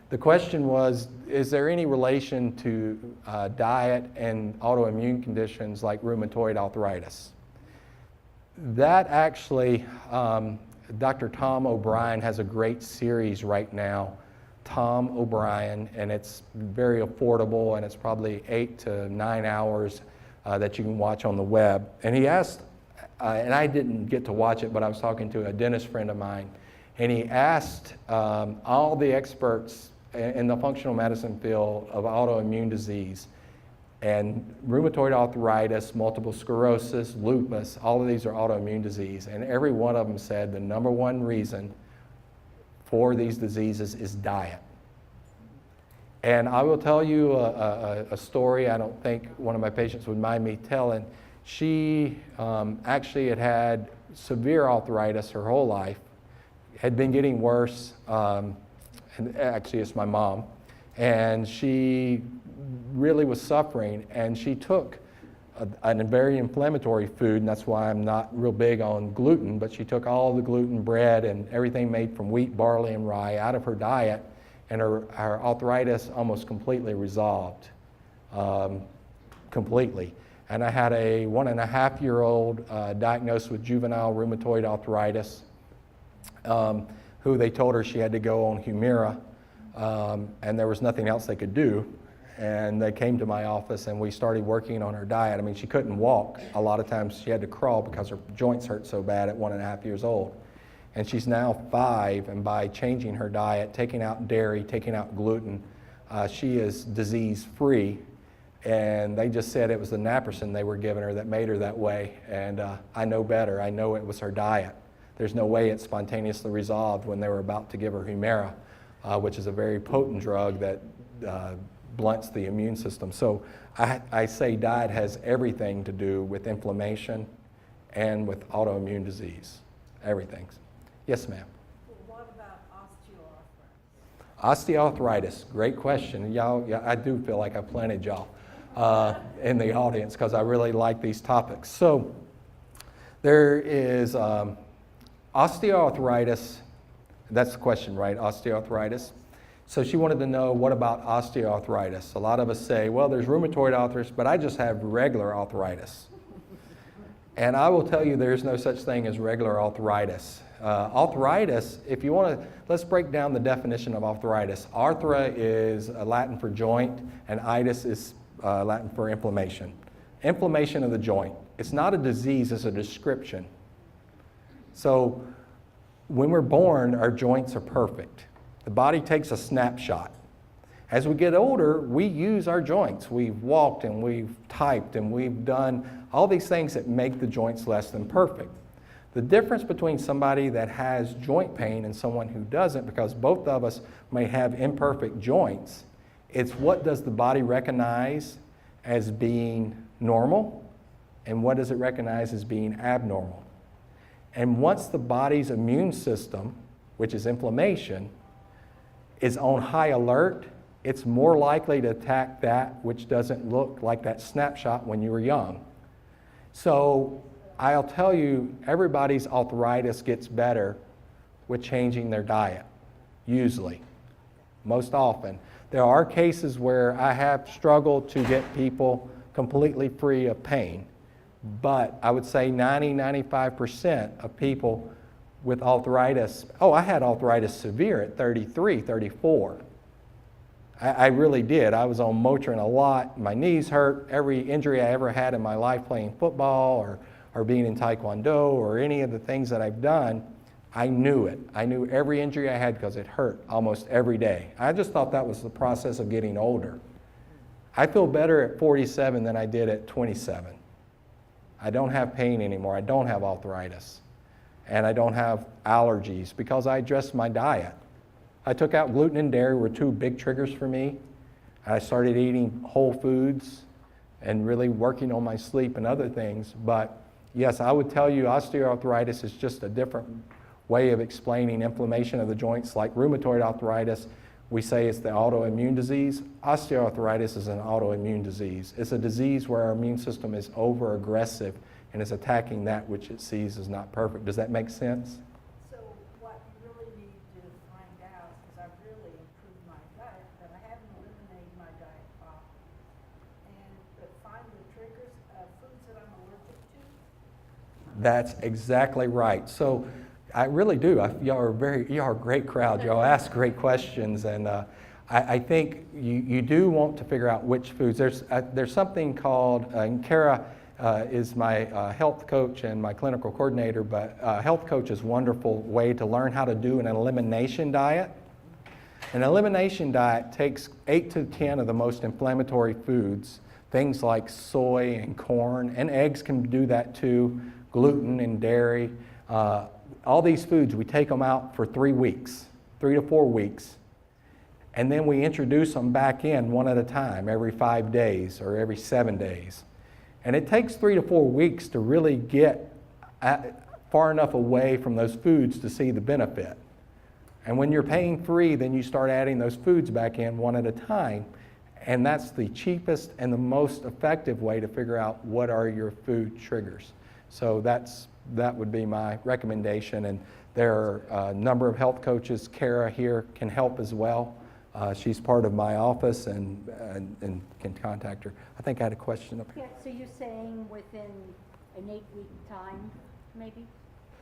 The question was, is there any relation to diet and autoimmune conditions like rheumatoid arthritis? That actually, Dr. Tom O'Brien has a great series right now, Tom O'Brien, and it's very affordable, and it's probably 8 to 9 hours that you can watch on the web. And he asked, and I didn't get to watch it, but I was talking to a dentist friend of mine, and he asked all the experts in the functional medicine field of autoimmune disease, and rheumatoid arthritis, multiple sclerosis, lupus, all of these are autoimmune disease. And every one of them said the number one reason for these diseases is diet. And I will tell you a story I don't think one of my patients would mind me telling. She actually had severe arthritis her whole life, had been getting worse, and actually it's my mom, and she really was suffering, and she took a very inflammatory food, and that's why I'm not real big on gluten, but she took all the gluten, bread, and everything made from wheat, barley, and rye out of her diet, and her arthritis almost completely resolved, completely. And I had a 1.5-year-old diagnosed with juvenile rheumatoid arthritis, who they told her she had to go on Humira, and there was nothing else they could do. And they came to my office and we started working on her diet. I mean, she couldn't walk. A lot of times she had to crawl because her joints hurt so bad at 1.5 years old. And she's now 5, and by changing her diet, taking out dairy, taking out gluten, she is disease-free. And they just said it was the naproxen they were giving her that made her that way. And I know better. I know it was her diet. There's no way it spontaneously resolved when they were about to give her Humira, which is a very potent drug that blunts the immune system. So I say diet has everything to do with inflammation and with autoimmune disease. Everything. Yes, ma'am. Well, what about osteoarthritis? Osteoarthritis, great question. Y'all, yeah, I do feel like I planted y'all in the audience because I really like these topics. So there is osteoarthritis. That's the question, right? Osteoarthritis. So she wanted to know, what about osteoarthritis? A lot of us say, well, there's rheumatoid arthritis, but I just have regular arthritis. And I will tell you there's no such thing as regular arthritis. Arthritis, if you want to, let's break down the definition of arthritis. Arthra is Latin for joint, and itis is Latin for inflammation. Inflammation of the joint. It's not a disease, it's a description. So when we're born, our joints are perfect. The body takes a snapshot. As we get older, we use our joints. We've walked and we've typed and we've done all these things that make the joints less than perfect. The difference between somebody that has joint pain and someone who doesn't, because both of us may have imperfect joints, it's what does the body recognize as being normal and what does it recognize as being abnormal. And once the body's immune system, which is inflammation, is on high alert, it's more likely to attack that which doesn't look like that snapshot when you were young. So I'll tell you, everybody's arthritis gets better with changing their diet, usually, most often. There are cases where I have struggled to get people completely free of pain, but I would say 90-95% of people with arthritis, I had arthritis severe at 33, 34. I really did. I was on Motrin a lot. My knees hurt. Every injury I ever had in my life playing football or being in Taekwondo or any of the things that I've done, I knew it. I knew every injury I had because it hurt almost every day. I just thought that was the process of getting older. I feel better at 47 than I did at 27. I don't have pain anymore. I don't have arthritis. And I don't have allergies because I addressed my diet. I took out gluten and dairy were 2 big triggers for me. I started eating whole foods and really working on my sleep and other things. But yes, I would tell you osteoarthritis is just a different way of explaining inflammation of the joints. Like rheumatoid arthritis, we say it's the autoimmune disease. Osteoarthritis is an autoimmune disease. It's a disease where our immune system is over-aggressive and is attacking that which it sees as not perfect. Does that make sense? So what you really need to find out, because I've really improved my diet, but I haven't eliminated my diet problem. But find the triggers of foods that I'm allergic to. That's exactly right. So I really do. Y'all are a great crowd. Y'all ask great questions, and I think you do want to figure out which foods. There's something called, and Kara is my health coach and my clinical coordinator, but health coach is a wonderful way to learn how to do an elimination diet. An elimination diet takes 8 to 10 of the most inflammatory foods, things like soy and corn, and eggs can do that too, gluten and dairy. All these foods, we take them out for 3 weeks, 3 to 4 weeks, and then we introduce them back in one at a time, every 5 days or every 7 days. And it takes 3 to 4 weeks to really get far enough away from those foods to see the benefit. And when you're pain-free, then you start adding those foods back in one at a time, and that's the cheapest and the most effective way to figure out what are your food triggers. So that would be my recommendation, and there are a number of health coaches. Kara here can help as well. She's part of my office and can contact her. I think I had a question up here. Yeah, so you're saying within an 8-week time, maybe,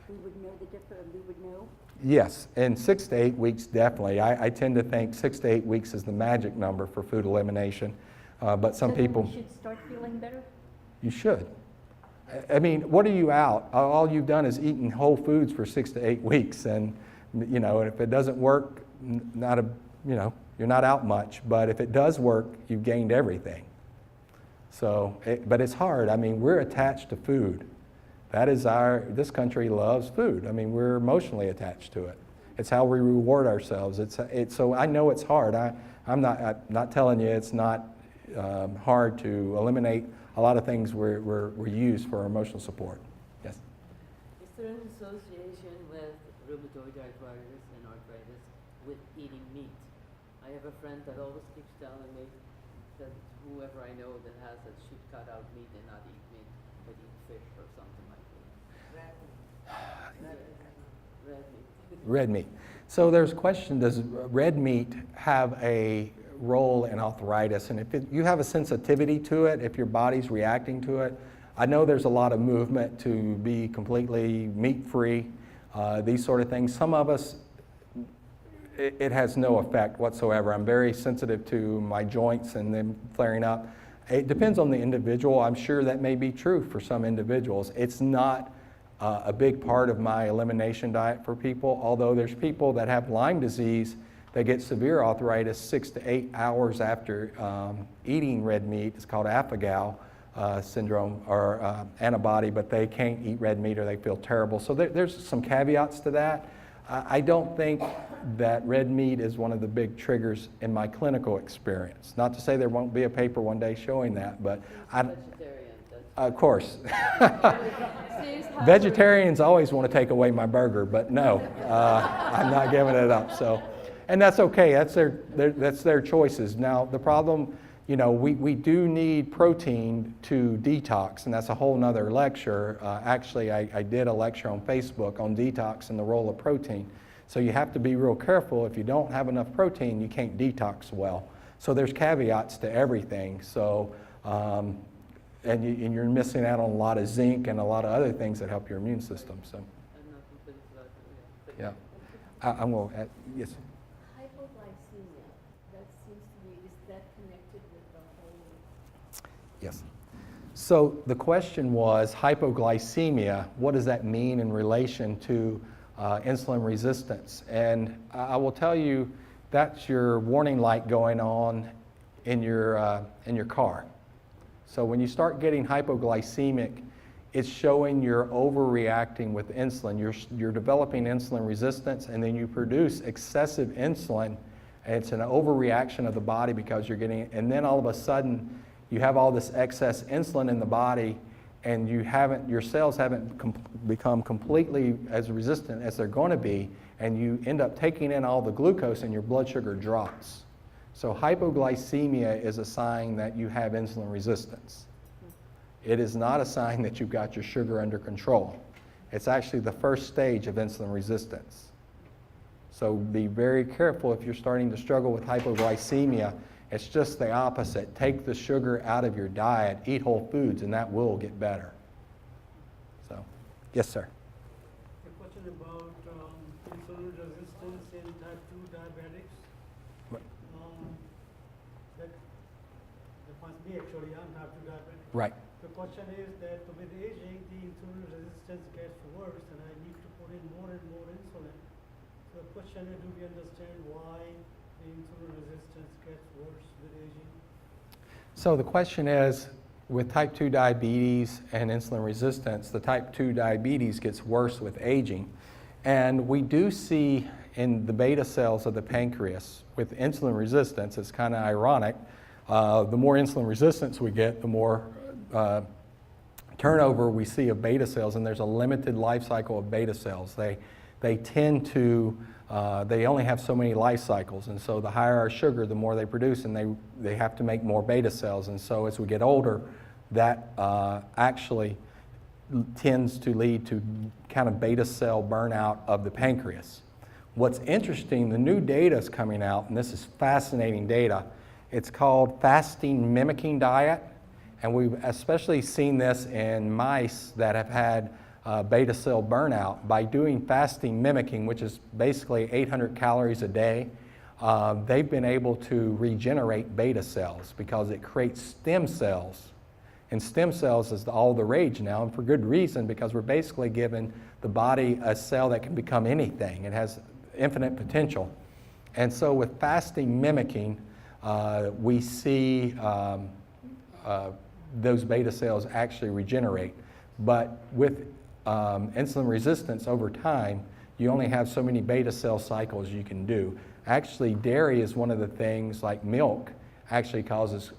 we would know the difference, we would know? Yes, in 6 to 8 weeks, definitely. I tend to think 6 to 8 weeks is the magic number for food elimination, but some So then people... we should start feeling better? You should. I mean, what are you out? All you've done is eaten whole foods for 6 to 8 weeks, and you know, if it doesn't work, you're not out much. But if it does work, you've gained everything. So, but it's hard. I mean, we're attached to food. This country loves food. I mean, we're emotionally attached to it. It's how we reward ourselves. So I know it's hard. I'm not telling you it's not hard to eliminate a lot of things we're used for emotional support. Yes? Is there an association with rheumatoid arthritis and arthritis with eating meat? I have a friend that always keeps telling me that whoever I know that has it should cut out meat and not eat meat, but eat fish or something like that. Red meat. Red meat. So there's a question, does red meat have a role in arthritis? And if you have a sensitivity to it, if your body's reacting to it, I know there's a lot of movement to be completely meat-free, these sort of things. Some of us, it has no effect whatsoever. I'm very sensitive to my joints and them flaring up. It depends on the individual. I'm sure that may be true for some individuals. It's not a big part of my elimination diet for people, although there's people that have Lyme disease that get severe arthritis 6 to 8 hours after eating red meat. It's called alpha-gal syndrome or antibody, but they can't eat red meat or they feel terrible. So there's some caveats to that. I don't think that red meat is one of the big triggers in my clinical experience. Not to say there won't be a paper one day showing that, but of course. Vegetarians always want to take away my burger, but no, I'm not giving it up. So, and that's okay. That's their choices. Now the problem, you know, we do need protein to detox, and that's a whole nother lecture. Actually, I did a lecture on Facebook on detox and the role of protein. So you have to be real careful. If you don't have enough protein, you can't detox well. So there's caveats to everything. So, and you're missing out on a lot of zinc and a lot of other things that help your immune system. So, yeah, I'm going to add, yes. Hypoglycemia, that seems to be, is that connected with the whole? Yes. So the question was hypoglycemia. What does that mean in relation to insulin resistance? And I will tell you that's your warning light going on in your car. So when you start getting hypoglycemic, it's showing you're overreacting with insulin. You're developing insulin resistance, and then you produce excessive insulin, and it's an overreaction of the body because you're getting it. And then all of a sudden, you have all this excess insulin in the body, and your cells haven't become completely as resistant as they're going to be, and you end up taking in all the glucose, and your blood sugar drops. So hypoglycemia is a sign that you have insulin resistance. It is not a sign that you've got your sugar under control. It's actually the first stage of insulin resistance. So be very careful if you're starting to struggle with hypoglycemia. It's just the opposite. Take the sugar out of your diet, eat whole foods, and that will get better. So, yes, sir. A question about insulin resistance in type 2 diabetics. Right. That must be actually, I'm type 2 diabetic. Right. The question is that with aging, the insulin resistance gets worse, and I need to put in more and more insulin. So the question is, do we understand why the insulin resistance gets worse with aging? So the question is, with type 2 diabetes and insulin resistance, the type 2 diabetes gets worse with aging. And we do see in the beta cells of the pancreas with insulin resistance, it's kind of ironic. The more insulin resistance we get, the more turnover we see of beta cells, and there's a limited life cycle of beta cells. They tend to, they only have so many life cycles, and so the higher our sugar, the more they produce, and they have to make more beta cells. And so as we get older, that actually tends to lead to kind of beta cell burnout of the pancreas. What's interesting, the new data is coming out, and this is fascinating data. It's called fasting mimicking diet, and we've especially seen this in mice that have had beta cell burnout. By doing fasting mimicking, which is basically 800 calories a day, they've been able to regenerate beta cells because it creates stem cells And stem cells is all the rage now, and for good reason, because we're basically giving the body a cell that can become anything. It has infinite potential. And so with fasting mimicking, we see those beta cells actually regenerate. But with insulin resistance over time, you only have so many beta cell cycles you can do. Actually, dairy is one of the things, like milk, actually causes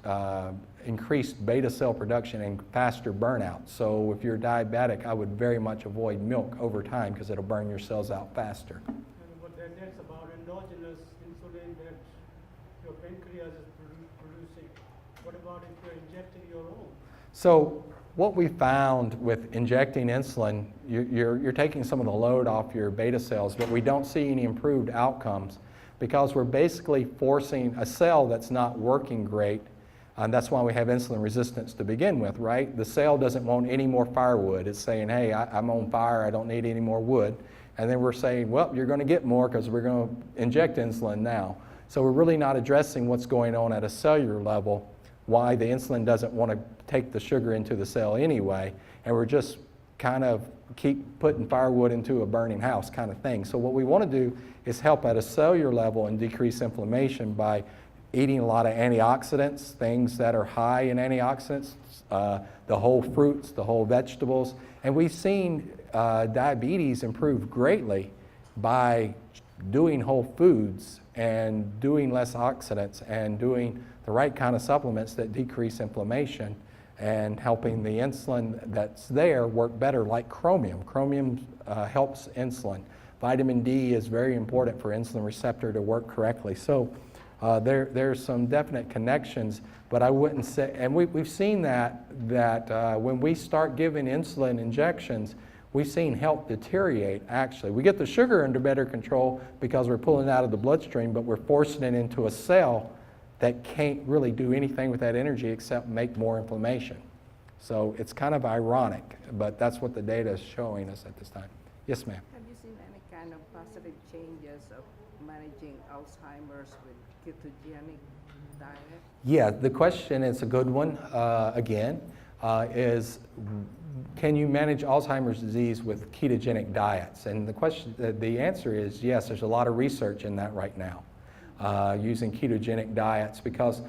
increased beta cell production and faster burnout. So if you're diabetic, I would very much avoid milk over time because it'll burn your cells out faster. But that's about endogenous insulin that your pancreas is producing. What about if you're injecting your own? So what we found with injecting insulin, you're taking some of the load off your beta cells, but we don't see any improved outcomes because we're basically forcing a cell that's not working great. And that's why we have insulin resistance to begin with, right? The cell doesn't want any more firewood. It's saying, hey, I'm on fire, I don't need any more wood. And then we're saying, well, you're going to get more because we're going to inject insulin now. So we're really not addressing what's going on at a cellular level, why the insulin doesn't want to take the sugar into the cell anyway, and we're just kind of keep putting firewood into a burning house kind of thing. So what we want to do is help at a cellular level and decrease inflammation by eating a lot of antioxidants, things that are high in antioxidants, the whole fruits, the whole vegetables. And we've seen diabetes improve greatly by doing whole foods and doing less oxidants and doing the right kind of supplements that decrease inflammation and helping the insulin that's there work better, like chromium. Chromium helps insulin. Vitamin D is very important for insulin receptor to work correctly. So there's some definite connections, but I wouldn't say, and we've seen that when we start giving insulin injections, we've seen health deteriorate actually. We get the sugar under better control because we're pulling it out of the bloodstream, but we're forcing it into a cell that can't really do anything with that energy except make more inflammation. So it's kind of ironic, but that's what the data is showing us at this time. Yes, ma'am. Have you seen any kind of positive changes of managing Alzheimer's with ketogenic diet? Yeah, the question is a good one, again, is can you manage Alzheimer's disease with ketogenic diets? And the answer is yes, there's a lot of research in that right now. Using ketogenic diets because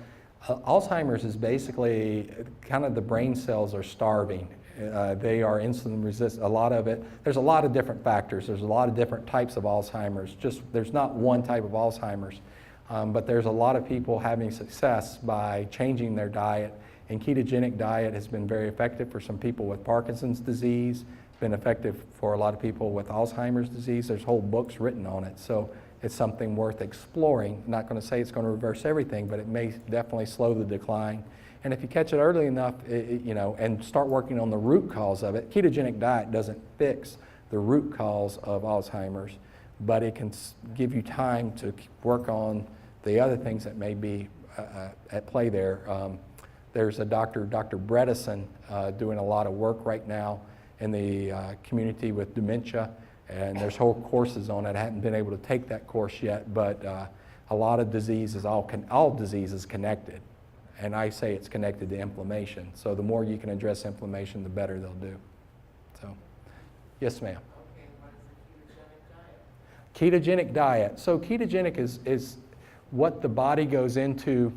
Alzheimer's is basically kind of the brain cells are starving. They are insulin resistant. A lot of it, there's a lot of different factors. There's a lot of different types of Alzheimer's. There's not one type of Alzheimer's, but there's a lot of people having success by changing their diet. And ketogenic diet has been very effective for some people with Parkinson's disease, been effective for a lot of people with Alzheimer's disease. There's whole books written on it. So it's something worth exploring. I'm not going to say it's going to reverse everything, but it may definitely slow the decline. And if you catch it early enough, and start working on the root cause of it, ketogenic diet doesn't fix the root cause of Alzheimer's, but it can give you time to work on the other things that may be at play there. There's a Dr. Bredesen doing a lot of work right now in the community with dementia. And there's whole courses on it. I haven't been able to take that course yet, but a lot of diseases, all diseases connected. And I say it's connected to inflammation. So the more you can address inflammation, the better they'll do. So, yes, ma'am. Okay, what is a ketogenic diet? Ketogenic diet. So ketogenic is what the body goes into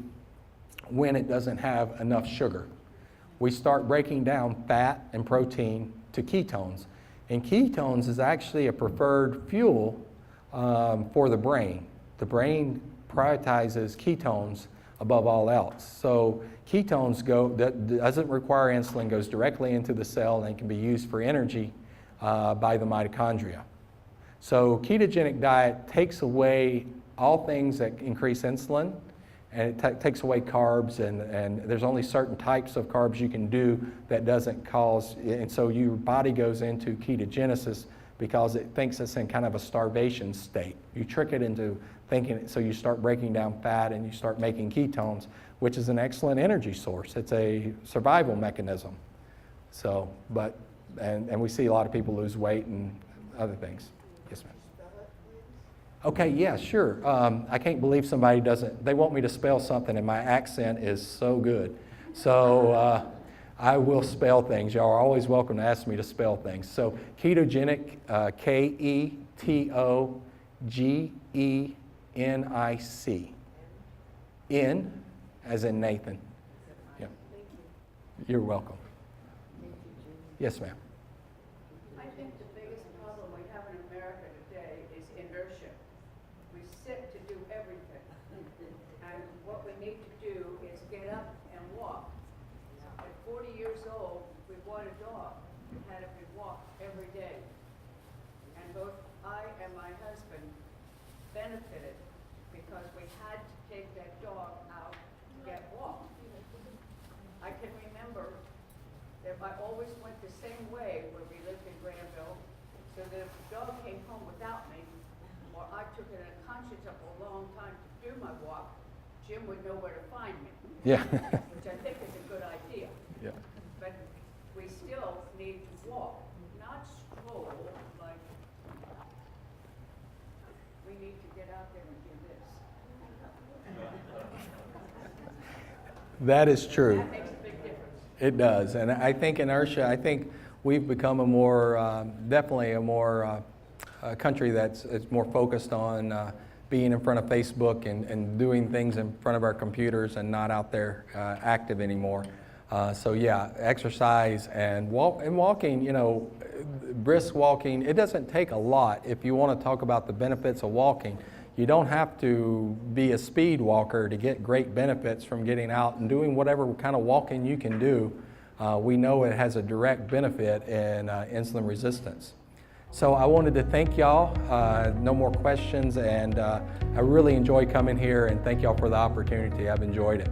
when it doesn't have enough sugar. We start breaking down fat and protein to ketones. And ketones is actually a preferred fuel for the brain. The brain prioritizes ketones above all else. So ketones that doesn't require insulin, goes directly into the cell and can be used for energy by the mitochondria. So ketogenic diet takes away all things that increase insulin, and it takes away carbs, and there's only certain types of carbs you can do that doesn't cause, and so your body goes into ketogenesis because it thinks it's in kind of a starvation state. You trick it into thinking, so you start breaking down fat and you start making ketones, which is an excellent energy source. It's a survival mechanism. So, and we see a lot of people lose weight and other things. Yes, ma'am. Okay, yeah, sure. I can't believe somebody doesn't, they want me to spell something and my accent is so good. So I will spell things. Y'all are always welcome to ask me to spell things. So ketogenic, Ketogenic. N as in Nathan. Yeah. You're welcome. Yes, ma'am. I think the biggest problem we have in America today is inertia. We sit to do everything. And what we need to do is get up and walk. At 40 years old, we bought a dog. We had it be walked every day. And both I and my husband benefited because we had to take that dog out to get walked. I can remember that I always went the same way where we lived in Granville, so that if the dog came home without me, or I took it in a conscience of a long time to do my walk, Jim would know where to find me. Yeah. Which I think is a good idea. Yeah. But we still need to walk, not stroll like we need to get out there and do this. That is true. That makes a big difference. It does. And I think inertia, I think we've become a more, definitely a more country that's more focused on being in front of Facebook and doing things in front of our computers and not out there active anymore. So yeah, exercise and walking, you know, brisk walking, it doesn't take a lot. If you want to talk about the benefits of walking, you don't have to be a speed walker to get great benefits from getting out and doing whatever kind of walking you can do. We know it has a direct benefit in insulin resistance. So I wanted to thank y'all. No more questions, and I really enjoyed coming here, and thank y'all for the opportunity. I've enjoyed it.